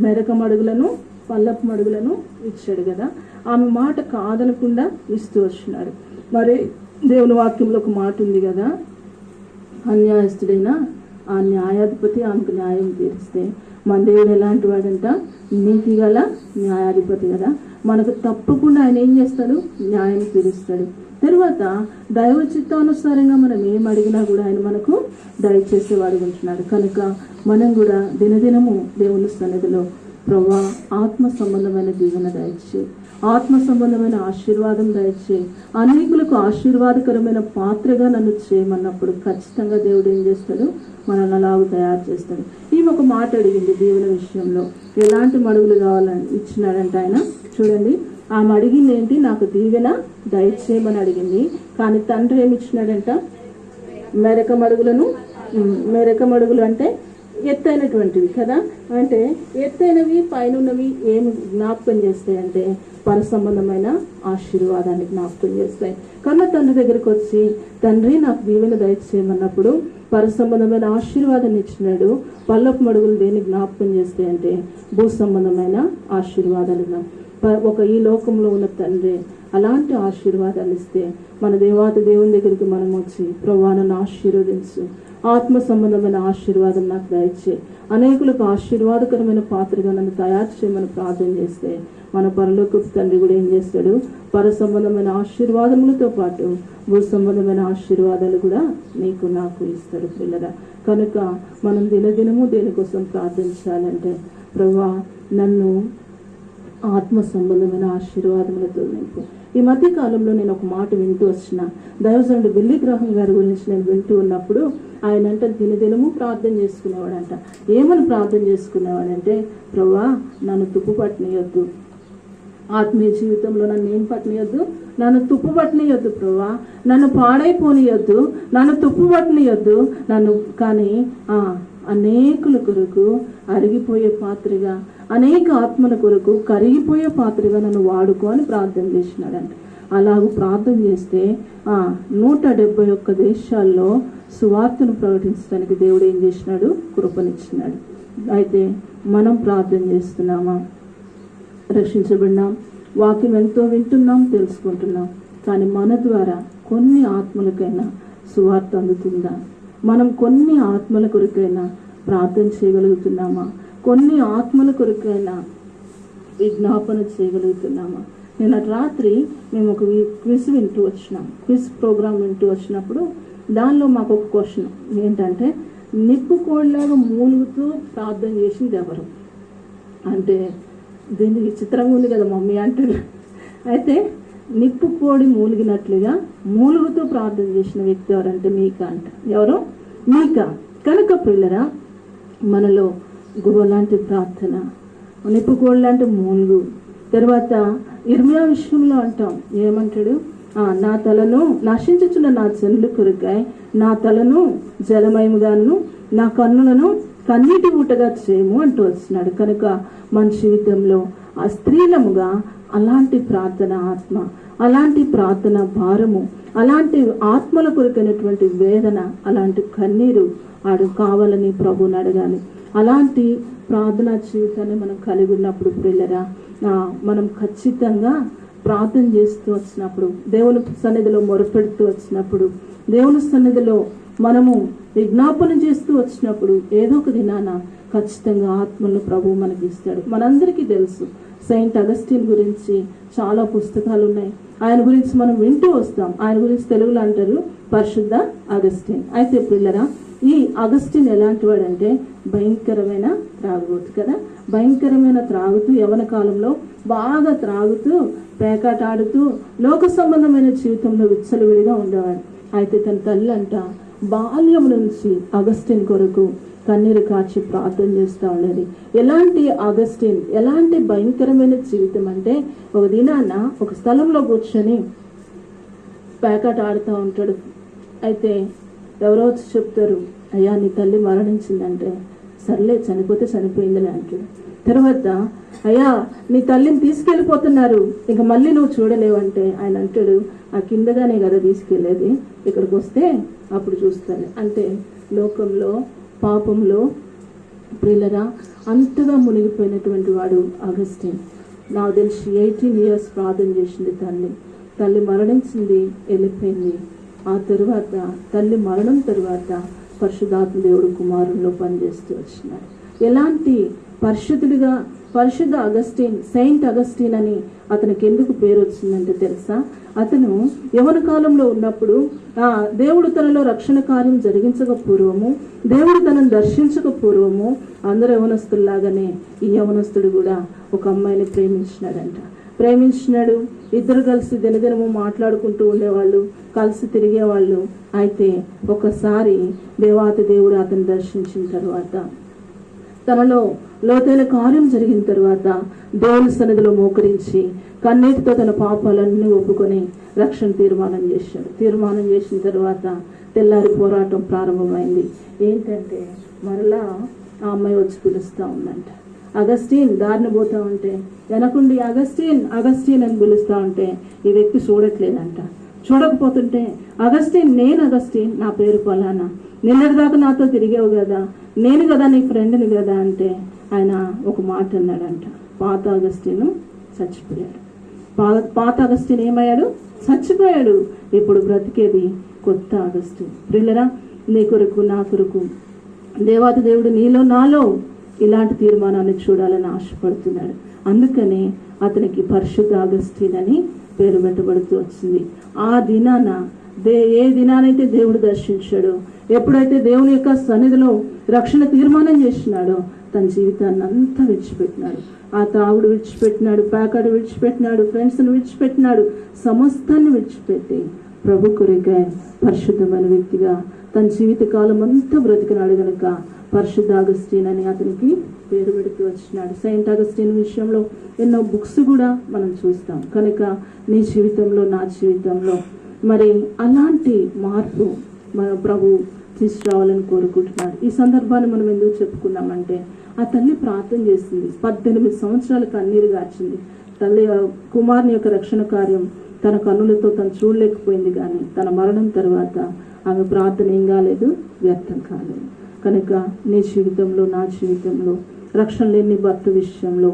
మెరక మడుగులను పల్లపు మడుగులను ఇచ్చాడు కదా. ఆమె మాట కాదనకుండా ఇస్తూ వచ్చినాడు. మరి దేవుని వాక్యంలో ఒక మాట ఉంది కదా, అన్యాయస్తుడైన ఆ న్యాయాధిపతి ఆమెకు న్యాయం తీరిస్తే మన దేవుడు ఎలాంటి వాడంట, నీతి గల న్యాయాధిపతి కదా. మనకు తప్పకుండా ఆయన ఏం చేస్తాడు, న్యాయం తీరుస్తాడు. తర్వాత దైవ చిత్తానుసారంగా మనం ఏం అడిగినా కూడా ఆయన మనకు దయచేసేవాడు ఉంటున్నాడు. కనుక మనం కూడా దినదినము దేవుని సన్నిధిలో ప్రభువా, ఆత్మ సంబంధమైన దీవెన దయచే, ఆత్మ సంబంధమైన ఆశీర్వాదం దయచే, అనేకులకు ఆశీర్వాదకరమైన పాత్రగా నన్ను చేయమన్నప్పుడు ఖచ్చితంగా దేవుడు ఏం చేస్తాడు, మనల్ని అలాగ తయారు చేస్తాడు. ఈమె ఒక మాట అడిగింది దీవెన విషయంలో, ఎలాంటి మడుగులు కావాలని ఇచ్చినాడంట ఆయన. చూడండి, ఆమె అడిగింది ఏంటి, నాకు దీవెన దయచేయమని అడిగింది. కానీ తండ్రి ఏమి ఇచ్చినాడంట, మెరక మడుగులు అంటే ఎత్తైనటువంటివి కదా. అంటే ఎత్తైనవి, పైనవి ఏమి జ్ఞాపకం చేస్తాయి అంటే పర సంబంధమైన ఆశీర్వాదాన్ని జ్ఞాపకం చేస్తాయి. కన్నా తండ్రి దగ్గరికి వచ్చి, తండ్రి నాకు దీవెన దయచేయమన్నప్పుడు పర సంబంధమైన ఆశీర్వాదాన్ని ఇచ్చినాడు. పల్లపు మడుగులు దేన్ని జ్ఞాపకం చేస్తాయి అంటే భూ సంబంధమైన ఆశీర్వాదాలు. ఈ లోకంలో ఉన్న తండ్రి అలాంటి ఆశీర్వాదాలు ఇస్తే మన దేవాతి దేవుని దగ్గరికి మనం వచ్చి, ప్రభువా నన్ను ఆశీర్వదించు, ఆత్మ సంబంధమైన ఆశీర్వాదం నాకు దయచే, అనేకులకు ఆశీర్వాదకరమైన పాత్రగా నన్ను తయారు చేయమని ప్రార్థన చేస్తే మన పరలోకపు తండ్రి కూడా ఏం చేస్తాడు, పర సంబంధమైన ఆశీర్వాదములతో పాటు భూ సంబంధమైన ఆశీర్వాదాలు కూడా నీకు నాకు ఇస్తాడు పిల్లరా. కనుక మనం దినదినము దేనికోసం ప్రార్థించాలంటే, ప్రభువా నన్ను ఆత్మ సంబంధమైన ఆశీర్వాదములతో నింపు. ఈ మధ్య కాలంలో నేను ఒక మాట వింటూ వచ్చిన దైవజనుడు బిల్లి గ్రహం గారి గురించి నేను వింటూ ఉన్నప్పుడు ఆయన అంట దినదినము ప్రార్థన చేసుకునేవాడంట. ఏమని ప్రార్థన చేసుకునేవాడంటే, ప్రభువా నన్ను తుప్పు పట్టనియొద్దు, ఆత్మీయ జీవితంలో నన్ను ఏం పట్టనియొద్దు, నన్ను తుప్పు పట్టనియొద్దు ప్రభువా, నన్ను పాడైపోనియొద్దు, నన్ను తుప్పు పట్టనియొద్దు, నన్ను కానీ అనేకుల కొరకు అరిగిపోయే పాత్రగా, అనేక ఆత్మల కొరకు కరిగిపోయే పాత్రగా నన్ను వాడుకో అని ప్రార్థన చేసినాడంట. అలాగూ ప్రార్థన చేస్తే 171 దేశాల్లో సువార్తను ప్రకటించడానికి దేవుడు ఏం చేసినాడు? కృపనిచ్చినాడు. అయితే మనం ప్రార్థన చేస్తున్నామా? రక్షించబడినాం, వాక్యం ఎంతో వింటున్నాం, తెలుసుకుంటున్నాం, కానీ మన ద్వారా కొన్ని ఆత్మలకైనా సువార్త అందుతుందా? మనం కొన్ని ఆత్మల కొరకైనా ప్రార్థన చేయగలుగుతున్నామా? కొన్ని ఆత్మల కొరకైనా విజ్ఞాపన చేయగలుగుతున్నామా? నిన్న రాత్రి మేము ఒక క్విజ్ వింటూ వచ్చినాం. క్విజ్ ప్రోగ్రామ్ వింటూ వచ్చినప్పుడు దానిలో మాకు ఒక క్వశ్చన్ ఏంటంటే, నిప్పు కోడిలాగా మూలుగుతూ ప్రార్థన చేసింది ఎవరు అంటే, దీన్ని విచిత్రంగా ఉంది కదా మమ్మీ అంటారు. అయితే నిప్పు కోడి మూలిగినట్లుగా మూలుగుతూ ప్రార్థన చేసిన వ్యక్తి ఎవరంటే మీకా అంట. ఎవరు? మీకా. కనుక పిల్లరా, మనలో గురువు లాంటి ప్రార్థన, నిప్పు కోడి లాంటి మూలుగు. తర్వాత ఇర్మియా విషయంలో అంటాం, ఏమంటాడు? నా తలను నశించుచున్న నా జనుల కొరకై నా తలను జలమయముగాను నా కన్నులను కన్నీటి ఊటగా చేయము అంటూ వచ్చినాడు. కనుక మన జీవితంలో ఆ స్త్రీలముగా అలాంటి ప్రార్థన ఆత్మ, అలాంటి ప్రార్థన భారము, అలాంటి ఆత్మల కొరకైనటువంటి వేదన, అలాంటి కన్నీరు కావాలని ప్రభువుని అడగాలి. అలాంటి ప్రార్థనా జీవితాన్ని మనం కలిగి ఉన్నప్పుడు పిల్లరా, మనం ఖచ్చితంగా ప్రార్థన చేస్తూ వచ్చినప్పుడు, దేవుని సన్నిధిలో మొరపెడుతూ వచ్చినప్పుడు, దేవుని సన్నిధిలో మనము విజ్ఞాపన చేస్తూ వచ్చినప్పుడు ఏదో ఒక దినాన ఖచ్చితంగా ఆత్మలను ప్రభువు మనకి ఇస్తాడు. మనందరికీ తెలుసు సెయింట్ అగస్టిన్ గురించి చాలా పుస్తకాలు ఉన్నాయి. ఆయన గురించి మనం వింటూ వస్తాం. ఆయన గురించి తెలుగులో అంటారు పరిశుద్ధ అగస్టిన్. అయితే పిల్లరా, ఈ అగస్టిన్ ఎలాంటి వాడంటే భయంకరమైన త్రాగుబోతు కదా. భయంకరమైన త్రాగుతూ, యవన కాలంలో బాగా త్రాగుతూ, పేకాట ఆడుతూ, లోక సంబంధమైన జీవితంలో విచ్చలవిడిగా ఉండేవాడు. అయితే తన తల్లి అంట బాల్యం నుంచి అగస్టిన్ కొరకు కన్నీరు కార్చి ప్రార్థన చేస్తూ ఉండేది. ఎలాంటి అగస్టిన్, ఎలాంటి భయంకరమైన జీవితం అంటే, ఒక దినాన ఒక స్థలంలో కూర్చొని పేకాట ఆడుతూ ఉంటాడు. అయితే ఎవరో వచ్చి చెప్తారు, అయ్యా నీ తల్లి మరణించిందంటే, సర్లే చనిపోతే చనిపోయిందని అంటాడు. తర్వాత అయ్యా నీ తల్లిని తీసుకెళ్ళిపోతున్నారు, ఇంక మళ్ళీ నువ్వు చూడలేవంటే ఆయన అంటాడు, ఆ కిందగానే కదా తీసుకెళ్ళేది, ఇక్కడికి వస్తే అప్పుడు చూస్తాను. అంటే లోకంలో పాపంలో ప్రియులరా అంతగా మునిగిపోయినటువంటి వాడు అగస్టిన్. నాకు తెలిసి 18 years ప్రార్థన చేసింది తల్లి మరణించింది, వెళ్ళిపోయింది. ఆ తరువాత తల్లి మరణం తరువాత పరిశుద్ధాత్మ దేవుడు కుమారుల్లో పనిచేస్తూ వచ్చినాడు. ఎలాంటి పరిశుద్ధుడిగా, పరిశుద్ధ అగస్టిన్, సెయింట్ అగస్టిన్ అని అతనికి ఎందుకు పేరు వచ్చిందంటే తెలుసా? అతను యవన కాలంలో ఉన్నప్పుడు దేవుడు తనలో రక్షణ కార్యం జరిగించక పూర్వము, దేవుడు తనను దర్శించక పూర్వము, అందరు యవనస్తుల్లాగానే ఈ యవనస్తుడు కూడా ఒక అమ్మాయిని ప్రేమించినాడు. ఇద్దరు కలిసి దినదినము మాట్లాడుకుంటూ ఉండేవాళ్ళు, కలిసి తిరిగేవాళ్ళు. అయితే ఒకసారి దేవాతి దేవుడు అతను దర్శించిన తర్వాత, తనలో లోతైన కార్యం జరిగిన తర్వాత దేవుని సన్నిధిలో మోకరించి కన్నీటితో తన పాపాలన్నీ ఒప్పుకొని రక్షణ తీర్మానం చేసిన తర్వాత తెల్లారి పోరాటం ప్రారంభమైంది. ఏంటంటే మరలా ఆ అమ్మాయి వచ్చి పిలుస్తూ ఉందంట. అగస్టిన్ దారిని పోతా ఉంటే వెనకుండి అగస్టిన్ అని పిలుస్తూ ఉంటే ఈ వ్యక్తి చూడట్లేదంట. చూడకపోతుంటే అగస్టిన్, నేను అగస్టిన్, నా పేరు పలానా, నిన్నటిదాకా నాతో తిరిగావు కదా, నేను కదా నీ ఫ్రెండ్ని కదా అంటే ఆయన ఒక మాట అన్నాడంట, పాత అగస్టిన్ చచ్చిపోయాడు. పాత అగస్టిన్ ఏమయ్యాడు? చచ్చిపోయాడు. ఇప్పుడు బ్రతికేది కొత్త అగస్టిన్. ప్రియులరా, నీ కొరకు నా కొరకు దేవాతి దేవుడు నీలో నాలో ఇలాంటి తీర్మానాన్ని చూడాలని ఆశపడుతున్నాడు. అందుకనే అతనికి పరిశుద్ధ అగస్టిన్ అని పేరు పెట్టబడుతూ వచ్చింది. ఆ దినాన ఏ దినానైతే దేవుడు దర్శించాడో, ఎప్పుడైతే దేవుని యొక్క సన్నిధిలో రక్షణ తీర్మానం చేసినాడో తన జీవితాన్ని అంతా విడిచిపెట్టినాడు. ఆ తాగుడు విడిచిపెట్టినాడు, ప్యాకాడు విడిచిపెట్టినాడు, ఫ్రెండ్స్ని విడిచిపెట్టినాడు, సమస్తాన్ని విడిచిపెట్టి ప్రభు కొరికై పరిశుద్ధమైన వ్యక్తిగా తన జీవిత కాలం అంతా బ్రతికినాడు. గనుక పరిశుద్ధ అగస్టిన్ అని అతనికి పేరు పెడుతూ వచ్చినాడు. సెయింట్ అగస్టిన్ విషయంలో ఎన్నో బుక్స్ కూడా మనం చూస్తాం. కనుక నీ జీవితంలో, నా జీవితంలో మరి అలాంటి మార్పు మన ప్రభు తీసుకురావాలని కోరుకుంటున్నాడు. ఈ సందర్భాన్ని మనం ఎందుకు చెప్పుకున్నామంటే, ఆ తల్లి ప్రార్థన చేసింది. 18 సంవత్సరాల కన్నీరు గార్చింది. తల్లి కుమారుని యొక్క రక్షణ కార్యం తన కన్నులతో తను చూడలేకపోయింది, కానీ తన మరణం తర్వాత ఆమె ప్రార్థన ఏం కాలేదు, వ్యర్థం కాలేదు. కనుక నీ జీవితంలో, నా జీవితంలో, రక్షణ లేని నీ భర్త విషయంలో,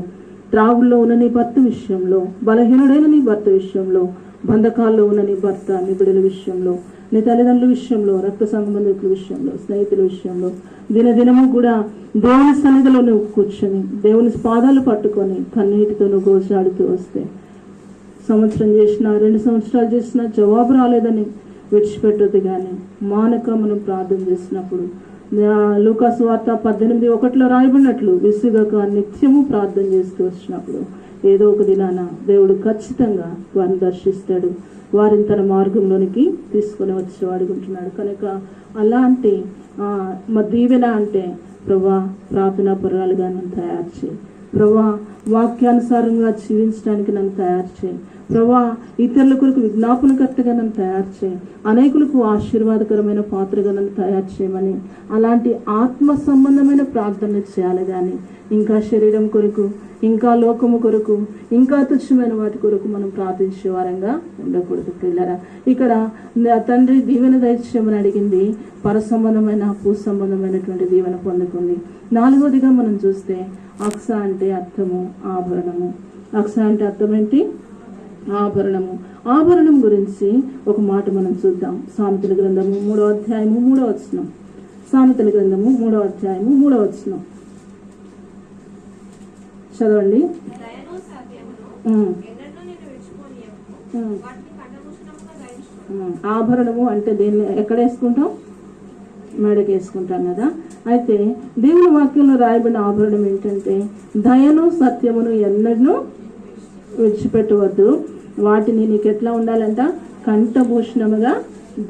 త్రాగుల్లో ఉన్న నీ భర్త విషయంలో, బలహీనుడైన నీ భర్త విషయంలో, బంధకాల్లో ఉన్న నీ భర్త, నీ బిడ్డల విషయంలో, నీ తల్లిదండ్రుల విషయంలో, రక్త సంబంధికుల విషయంలో, స్నేహితుల విషయంలో దినదినము కూడా దేవుని సన్నిధిలో నువ్వు కూర్చొని దేవుని పాదాలు పట్టుకొని కన్నీటితో నువ్వు గోచాడుతూ వస్తే, సంవత్సరం చేసినా 2 సంవత్సరాలు చేసినా జవాబు రాలేదని విడిచిపెట్టొద్దు. కానీ మానక మనం ప్రార్థన చేసినప్పుడు లూకాసు వార్త 18:1 రాయబడినట్లు విసుగక నిత్యము ప్రార్థన చేస్తూ వచ్చినప్పుడు ఏదో ఒక దినాన దేవుడు ఖచ్చితంగా వారిని దర్శిస్తాడు, వారిని తన మార్గంలోనికి తీసుకొని వచ్చేవాడు ఉంటున్నాడు. కనుక అలాంటి దీవెన అంటే ప్రభా ప్రార్థనా పరురాలుగా నన్ను తయారు చేయి, ప్రభా వాక్యానుసారంగా జీవించడానికి నన్ను తయారు చేయి, ప్రభా ఇతరుల కొరకు విజ్ఞాపనకర్తగా నన్ను తయారు చేయి, అనేకులకు ఆశీర్వాదకరమైన పాత్రగా నన్ను తయారు చేయమని అలాంటి ఆత్మ సంబంధమైన ప్రార్థన చేయాలి. కానీ ఇంకా శరీరం కొరకు, ఇంకా లోకము కొరకు, ఇంకా తుచ్చమైన వాటి కొరకు మనం ప్రార్థించే వారంగా ఉండకూడదు. పిల్లరా, ఇక్కడ తండ్రి దీవెన దయచేయమని అడిగింది, పర సంబంధమైన భూ సంబంధమైనటువంటి దీవెన పొందుకుంది. 4వదిగా మనం చూస్తే అక్స అంటే అర్థము ఆభరణము. అక్స అంటే అర్థం ఏంటి? ఆభరణము. ఆభరణం గురించి ఒక మాట మనం చూద్దాం. సామెతల గ్రంథము 3వ అధ్యాయము 3వ వచనం. సామెతల గ్రంథము 3వ అధ్యాయము 3వ వచనం చదవండి. ఆభరణము అంటే దేన్ని ఎక్కడ వేసుకుంటాం? మెడకి వేసుకుంటాం కదా. అయితే దేవుని వాక్యంలో రాయబడిన ఆభరణం ఏంటంటే దయను సత్యమును ఎన్నడూ విడిచిపెట్టవద్దు, వాటిని నీకు ఎట్లా ఉండాలంట? కంఠభూషణముగా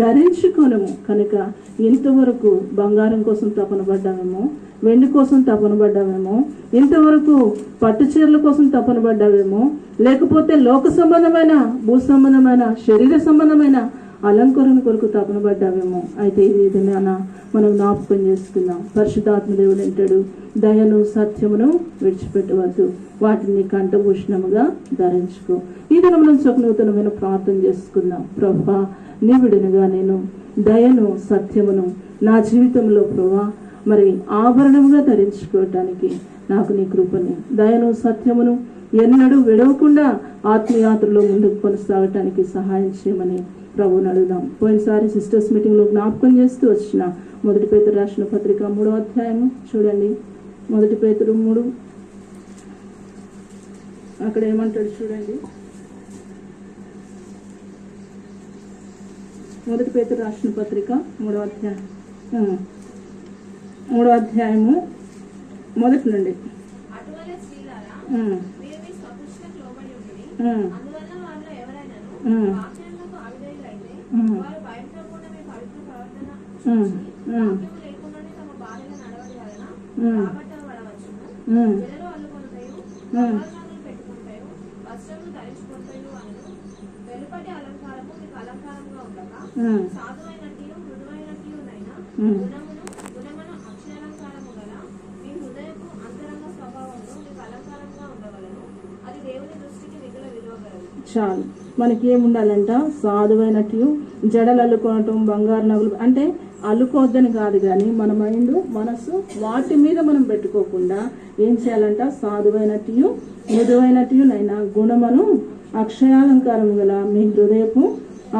ధరించుకొనుము. కనుక ఇంతవరకు బంగారం కోసం తపన పడ్డామేమో, వెండి కోసం తపన పడ్డామేమో, ఇంతవరకు పట్టు చీరల కోసం తపన పడ్డామేమో, లేకపోతే లోక సంబంధమైన, భూ సంబంధమైన, శరీర సంబంధమైన అలంకరణ కొరకు తపన పడ్డామేమో. అయితే ఇది మనం జ్ఞాపకం చేసుకుందాం. పరిశుద్ధాత్మ దేవుడు అంటాడు, దయను సత్యమును విడిచిపెట్టవద్దు, వాటిని కంఠభూషణముగా ధరించుకో. ఈ దినం నుంచి ఒక నూతనమైన ప్రార్థన చేసుకుందాం. ప్రభువా, నీ బిడ్డనుగా నేను దయను సత్యమును నా జీవితంలో ప్రభువా మరి ఆభరణముగా ధరించుకోవటానికి నాకు నీ కృపని, దయను సత్యమును ఎన్నడూ విడవకుండా ఆత్మయాత్రలో ముందుకు కొనసాగటానికి సహాయం చేయమని ప్రభువుని అడుగుదాం. పోయినసారి సిస్టర్స్ మీటింగ్లో జ్ఞాపకం చేస్తూ వచ్చిన 1 పేతురు రాసిన పత్రిక 3వ అధ్యాయము చూడండి. 1 పేతురు 3 అక్కడ ఏమంటాడు చూడండి. 1 పేతురు రాసిన పత్రిక 3వ అధ్యాయము 1 నుండి. చాలు. మనకి ఏముండాలంట? సాధువైనట్టు, జడలు అల్లుకోవటం, బంగారు నగలు అంటే అల్లుకోవద్దని కాదు, కానీ మన మైండ్, మనసు వాటి మీద మనం పెట్టుకోకుండా ఏం చేయాలంట? సాధువైనట్టు, మృదువైనట్టునైనా గుణమును అక్షయాలంకారము గల మీ హృదయపు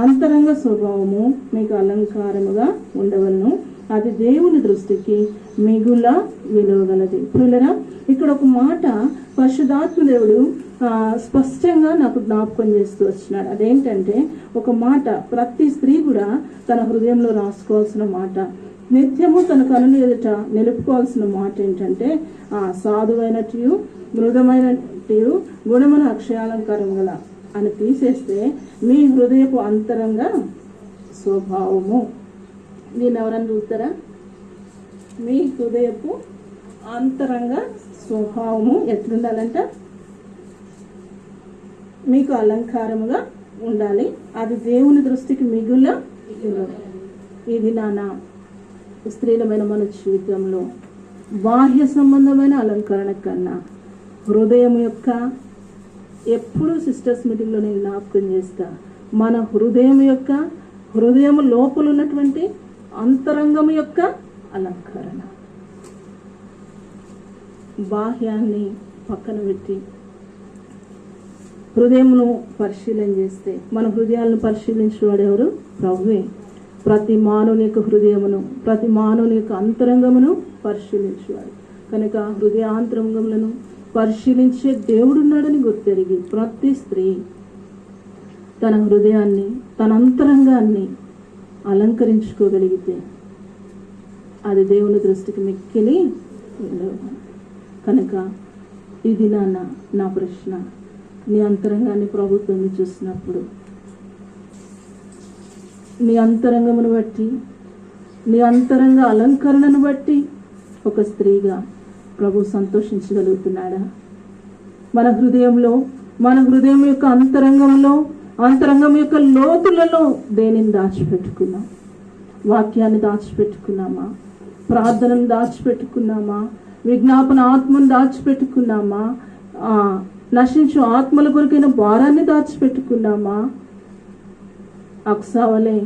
అంతరంగ స్వభావము మీకు అలంకారముగా ఉండవలను. అది దేవుని దృష్టికి మిగుల విలువగలది. పిల్లరా, ఇక్కడ ఒక మాట పరిశుద్ధాత్మ దేవుడు స్పష్టంగా నాకు జ్ఞాపకం చేస్తూ వచ్చినాడు. అదేంటంటే, ఒక మాట ప్రతి స్త్రీ కూడా తన హృదయంలో రాసుకోవాల్సిన మాట, నిత్యము తన కనుల ఎదుట నిలుపుకోవాల్సిన మాట ఏంటంటే, సాధువైనట్టు మృదమైనట్టు గుణమున అక్షయాలంకారం గల అని తీసేస్తే మీ హృదయపు అంతరంగ స్వభావము. దీన్ని ఎవరన్నా చూస్తారా? మీ హృదయపు అంతరంగ స్వభావము ఎట్లుండాలంట? మీకు అలంకారముగా ఉండాలి. అది దేవుని దృష్టికి మిగుల. ఇది నాన్న స్త్రీలమైన మన జీవితంలో బాహ్య సంబంధమైన అలంకరణ కన్నా హృదయం యొక్క, ఎప్పుడు సిస్టర్స్ మీటింగ్లో నేను జ్ఞాపకం చేస్తా, మన హృదయం లోపల ఉన్నటువంటి అంతరంగం యొక్క అలంకరణ. బాహ్యాన్ని పక్కన పెట్టి హృదయమును పరిశీలన చేస్తే, మన హృదయాలను పరిశీలించేవాడు ఎవరు? ప్రభువే. ప్రతి మానవుని యొక్క హృదయమును, ప్రతి మానవుని యొక్క అంతరంగమును పరిశీలించేవాడు కనుక హృదయాంతరంగములను పరిశీలించే దేవుడున్నాడని గుర్తెరిగి ప్రతి స్త్రీ తన హృదయాన్ని, తన అంతరంగాన్ని అలంకరించుకోగలిగితే అది దేవుని దృష్టికి మిక్కిలి కనుక ఇది నా ప్రశ్న. నీ అంతరంగాన్ని ప్రభుత్వాన్ని చూసినప్పుడు, నీ అంతరంగమును బట్టి, నీ అంతరంగ అలంకరణను బట్టి ఒక స్త్రీగా ప్రభు సంతోషించగలుగుతున్నాడా? మన హృదయం యొక్క అంతరంగం యొక్క లోతులలో దేనిని దాచిపెట్టుకున్నాం? వాక్యాన్ని దాచిపెట్టుకున్నామా? ప్రార్థనను దాచిపెట్టుకున్నామా? విజ్ఞాపన ఆత్మను దాచిపెట్టుకున్నామా? నశించు ఆత్మల కొరకైన భారాన్ని దాచిపెట్టుకున్నామా? అక్సావలే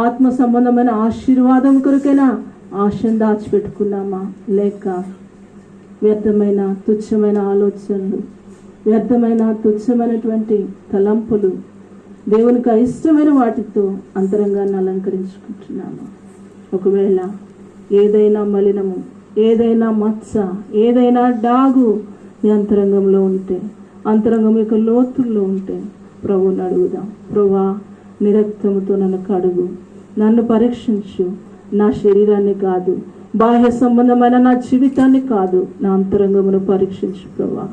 ఆత్మ సంబంధమైన ఆశీర్వాదం కొరకైనా ఆశను దాచిపెట్టుకున్నామా? లేక వ్యర్థమైన తుచ్చమైన ఆలోచనలు, వ్యర్థమైన తుచ్చమైనటువంటి తలంపులు, దేవునికి అయిష్టమైన వాటితో అంతరంగాన్ని అలంకరించుకుంటున్నామా? ఒకవేళ ఏదైనా మలినము, ఏదైనా మచ్చ, ఏదైనా డాగు నీ అంతరంగంలో ఉంటే, అంతరంగం యొక్క లోతుల్లో ఉంటే ప్రభువుని అడుగుదాం. ప్రభువా, నీ రక్తముతో నన్ను కడుగు, నన్ను పరీక్షించు. నా శరీరాన్ని కాదు, బాహ్య సంబంధమైన నా జీవితాన్ని కాదు, నా అంతరంగమును పరీక్షించు ప్రభువా.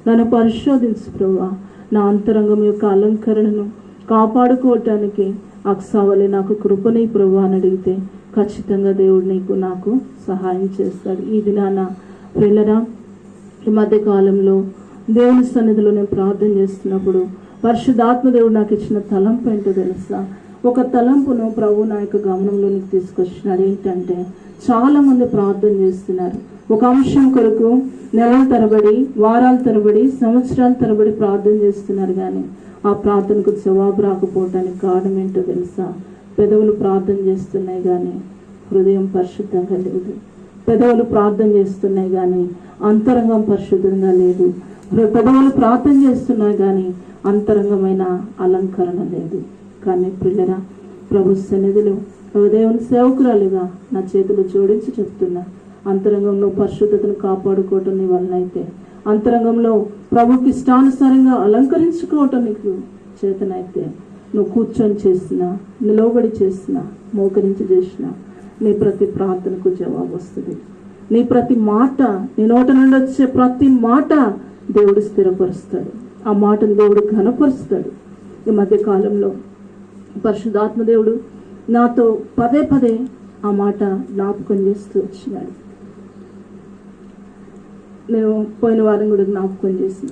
నన్ను పరిశోధించు ప్రభువా. నా అంతరంగం యొక్క అలంకరణను కాపాడుకోవటానికి అక్సావలే నాకు కృపని ప్రభువా అని అడిగితే ఖచ్చితంగా దేవుడు నాకు సహాయం చేస్తాడు. ఈ దినాన పిల్లరా, ఈ మధ్య కాలంలో దేవుని సన్నిధిలో నేను ప్రార్థన చేస్తున్నప్పుడు పరిశుద్ధాత్మ దేవుడు నాకు ఇచ్చిన తలంపు ఏంటో తెలుసా? ఒక తలంపును ప్రభు నా యొక్క గమనంలోనికి తీసుకొచ్చినాడు. ఏంటంటే, చాలా మంది ప్రార్థన చేస్తున్నారు. ఒక అంశం కొరకు నెలల తరబడి, వారాల తరబడి, సంవత్సరాల తరబడి ప్రార్థన చేస్తున్నారు. కానీ ఆ ప్రార్థనకు జవాబు రాకపోవటానికి కారణం ఏంటో తెలుసా? పెదవులు ప్రార్థన చేస్తున్నాయి కానీ హృదయం పరిశుద్ధంగా లేదు. పెదవులు ప్రార్థన చేస్తున్నాయి కానీ అంతరంగం పరిశుద్ధంగా లేదు. పెదవులు ప్రార్థన చేస్తున్నాయి కానీ అంతరంగమైన అలంకరణ లేదు. కానీ పిల్లరా, ప్రభు సన్నిధిలో దేవుని సేవకురాలుగా నా చేతులు జోడించి చెప్తున్నా, అంతరంగంలో పరిశుద్ధతను కాపాడుకోవటం నీ వలన అయితే, అంతరంగంలో ప్రభుకి ఇష్టానుసారంగా అలంకరించుకోవటం నీకు చేతనైతే, నువ్వు కూర్చొని చేసినా, నిలవబడి చేసినా, మోకరించి చేసినా నీ ప్రతి ప్రార్థనకు జవాబు వస్తుంది. నీ ప్రతి మాట, నీ నోట నుండి వచ్చే ప్రతి మాట దేవుడు స్థిరపరుస్తాడు. ఆ మాటను దేవుడు ఘనపరుస్తాడు. ఈ మధ్య కాలంలో పరిశుద్ధాత్మ దేవుడు నాతో పదే పదే ఆ మాట జ్ఞాపకం చేస్తూ వచ్చినాడు. నేను పోయిన వారం కూడా జ్ఞాపకం చేసిన,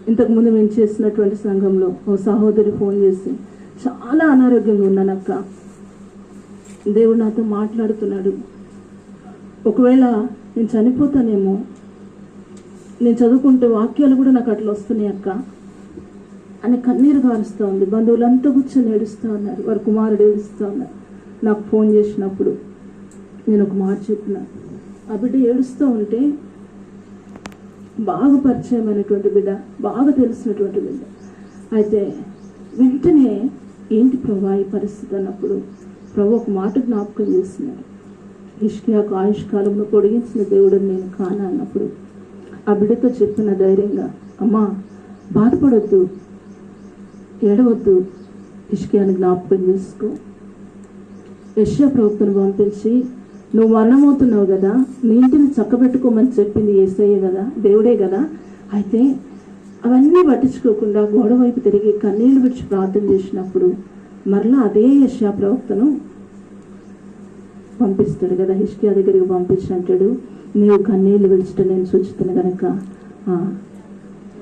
ఇంతకుముందు మేము చేసినటువంటి సంఘంలో ఓ సహోదరి ఫోన్ చేసి, చాలా అనారోగ్యంగా ఉన్నానక్క, దేవుడు నాతో మాట్లాడుతున్నాడు, ఒకవేళ నేను చనిపోతానేమో, నేను చదువుకుంటే వాక్యాలు కూడా నాకు అట్లా వస్తున్నాయి అక్క అని కన్నీరు గారుస్తూ ఉంది. బంధువులంతా కూర్చొని ఏడుస్తూ ఉన్నారు, వారి కుమారుడు ఏడుస్తూ ఉన్నారు. నాకు ఫోన్ చేసినప్పుడు నేను ఒక మాట చెప్పిన, ఆ బిడ్డ ఏడుస్తూ ఉంటే బాగా పరిచయమైనటువంటి బిడ్డ, బాగా తెలిసినటువంటి బిడ్డ అయితే వెంటనే ఏంటి ప్రభా ఈ పరిస్థితి అన్నప్పుడు, ప్రభు ఒక మాట జ్ఞాపకం చేస్తున్నాడు. హిజ్కియాకు ఆయుష్కాలంలో పొడిగించిన దేవుడిని నేను కానా అన్నప్పుడు ఆ బిడ్డతో చెప్పిన ధైర్యంగా, అమ్మా బాధపడొద్దు, ఏడవద్దు, హిజ్కియాని జ్ఞాపకం చేసుకో. యెషయా ప్రవక్తను పంపించి నువ్వు మరణమవుతున్నావు కదా, నీ ఇంటిని చక్కబెట్టుకోమని చెప్పింది యేసయ్యే కదా, దేవుడే కదా. అయితే అవన్నీ పట్టించుకోకుండా గోడ వైపు తిరిగి కన్నీళ్లు విడిచి ప్రార్థన చేసినప్పుడు మరలా అదే యెషయా ప్రవక్తను పంపిస్తాడు కదా, హిజ్కియా దగ్గరికి పంపించి అంటాడు, నీవు కన్నీళ్లు విడిచిట నేను సూచిస్తాను కనుక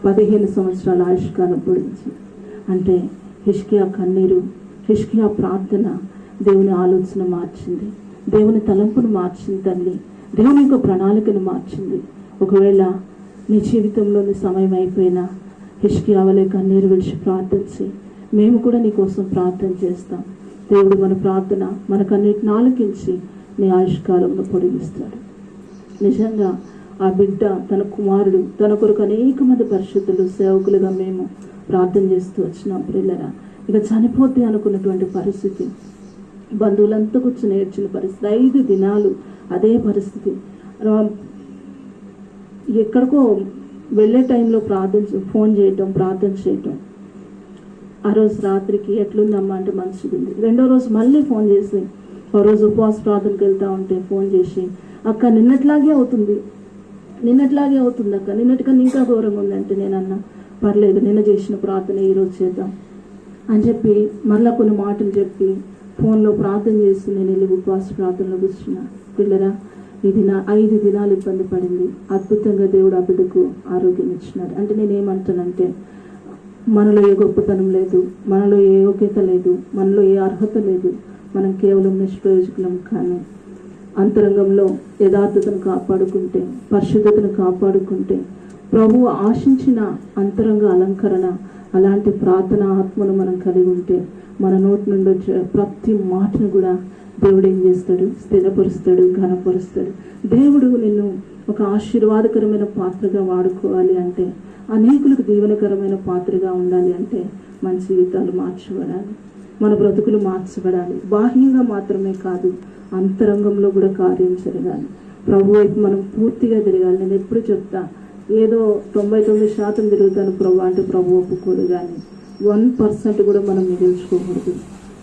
15 సంవత్సరాల ఆయుష్కాలం పొడిగించి. అంటే హిజ్కియా కన్నీరు, హిజ్కియా ప్రార్థన దేవుని ఆలోచన మార్చింది, దేవుని తలంపును మార్చింది తల్లి, దేవుని యొక్క ప్రణాళికను మార్చింది. ఒకవేళ నీ జీవితంలో నీ సమయం అయిపోయినా హిజ్కియా వలె కన్నీరు విడిచి ప్రార్థించి మేము కూడా నీ కోసం ప్రార్థన చేస్తాం. దేవుడు మన ప్రార్థన మనకన్నిటిని ఆలకించి నీ ఆయుష్కాలంలో పొడిగిస్తాడు. నిజంగా ఆ బిడ్డ తన కుమారుడు తన కొరకు అనేక మంది పరిశుద్ధులు సేవకులుగా మేము ప్రార్థన చేస్తూ వచ్చినాం. పిల్లరా ఇక చనిపోతే అనుకున్నటువంటి పరిస్థితి, బంధువులంతా కూర్చొని ఏడ్చిన పరిస్థితి, 5 దినాలు అదే పరిస్థితి. ఎక్కడికో వెళ్ళే టైంలో ఫోన్ చేయటం, ప్రార్థన చేయటం. ఆ రోజు రాత్రికి ఎట్లుందమ్మా అంటే మంచిగా ఉంది. 2వ రోజు మళ్ళీ ఫోన్ చేసి, ఒక రోజు ఉపవాస ప్రార్థనకి వెళ్తూ ఉంటే ఫోన్ చేసి, అక్క నిన్నట్లాగే అవుతుంది అక్క, నిన్నటికన్నా ఇంకా ఘోరంగా ఉందంటే నేను అన్నా పర్లేదు, నిన్న చేసిన ప్రార్థన ఈరోజు చేద్దాం అని చెప్పి మరలా కొన్ని మాటలు చెప్పి ఫోన్లో ప్రార్థన చేసి నేను వెళ్ళి ఉపవాస ప్రార్థనలో కూర్చున్నా. పిల్లరా ఇది నా 5 దినాలు ఇబ్బంది పడింది. అద్భుతంగా దేవుడు ఆ బిడ్డకు ఆరోగ్యం ఇచ్చినాడు. అంటే నేనేమంటానంటే మనలో ఏ గొప్పతనం లేదు, మనలో ఏ యోగ్యత లేదు, మనలో ఏ అర్హత లేదు, మనం కేవలం నిష్ప్రయోజకులం. కానీ అంతరంగంలో యథార్థతను కాపాడుకుంటే, పరిశుద్ధతను కాపాడుకుంటే, ప్రభువు ఆశించిన అంతరంగ అలంకరణ అలాంటి ప్రార్థన ఆత్మను మనం కలిగి ఉంటే మన నోటి నుండి వచ్చే ప్రతి మాటను కూడా దేవుడు ఏం చేస్తాడు, స్థిరపరుస్తాడు, ఘనపరుస్తాడు. దేవుడు నిన్ను ఒక ఆశీర్వాదకరమైన పాత్రగా వాడుకోవాలి అంటే, అనేకులకు దీవెనకరమైన పాత్రగా ఉండాలి అంటే మన జీవితాలు మార్చబడాలి, మన బ్రతుకులు మార్చబడాలి. బాహ్యంగా మాత్రమే కాదు, అంతరంగంలో కూడా కార్యం జరగాలి. ప్రభు వైపు మనం పూర్తిగా తిరగాలి. నేను ఎప్పుడు చెప్తా, ఏదో 99% తిరుగుతాను ప్రభు అంటే ప్రభు ఒప్పుకోదు. కానీ 1% కూడా మనం మిగిల్చుకోకూడదు.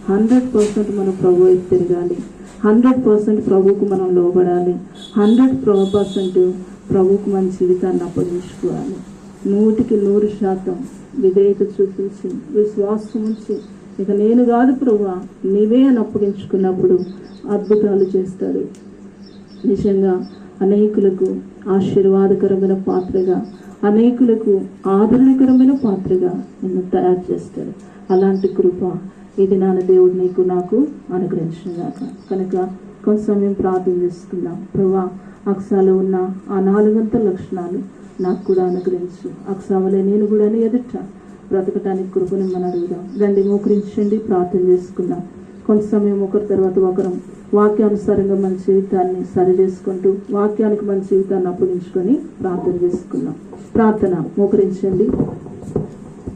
100% మనం ప్రభు వైపు తిరగాలి. 100% ప్రభువుకు మనం లోబడాలి. 100% ప్రభువుకు మన జీవితాన్ని అప్పగించుకోవాలి. 100% విధేయత చూపించి విశ్వాసం ఉంచి ఇక నేను కాదు ప్రభువా నీవే అని అప్పగించుకున్నప్పుడు అద్భుతాలు చేస్తాడు. నిజంగా అనేకులకు ఆశీర్వాదకరమైన పాత్రగా, అనేకులకు ఆదరణకరమైన పాత్రగా నిన్ను తయారు చేస్తాడు. అలాంటి కృప ఇది నాన్న దేవుడు నీకు నాకు అనుగ్రహించినగాక. కనుక కొంత సమయం ప్రార్థన చేసుకుందాం. ప్రభువా అక్సాలో ఉన్న ఆ 4 లక్షణాలు నాకు కూడా అనుగ్రహించు. అక్సావలే నేను కూడా ఎదుట బ్రతకటానికి కృపని మనం అడుగుదాం. రండి మోకరించండి, ప్రార్థన చేసుకుందాం. కొంత సమయం ఒకరి తర్వాత ఒకరం వాక్యానుసారంగా మన జీవితాన్ని సరి చేసుకుంటూ వాక్యానికి మన జీవితాన్ని అప్పగించుకొని ప్రార్థన చేసుకుందాం. ప్రార్థన మోకరించండి.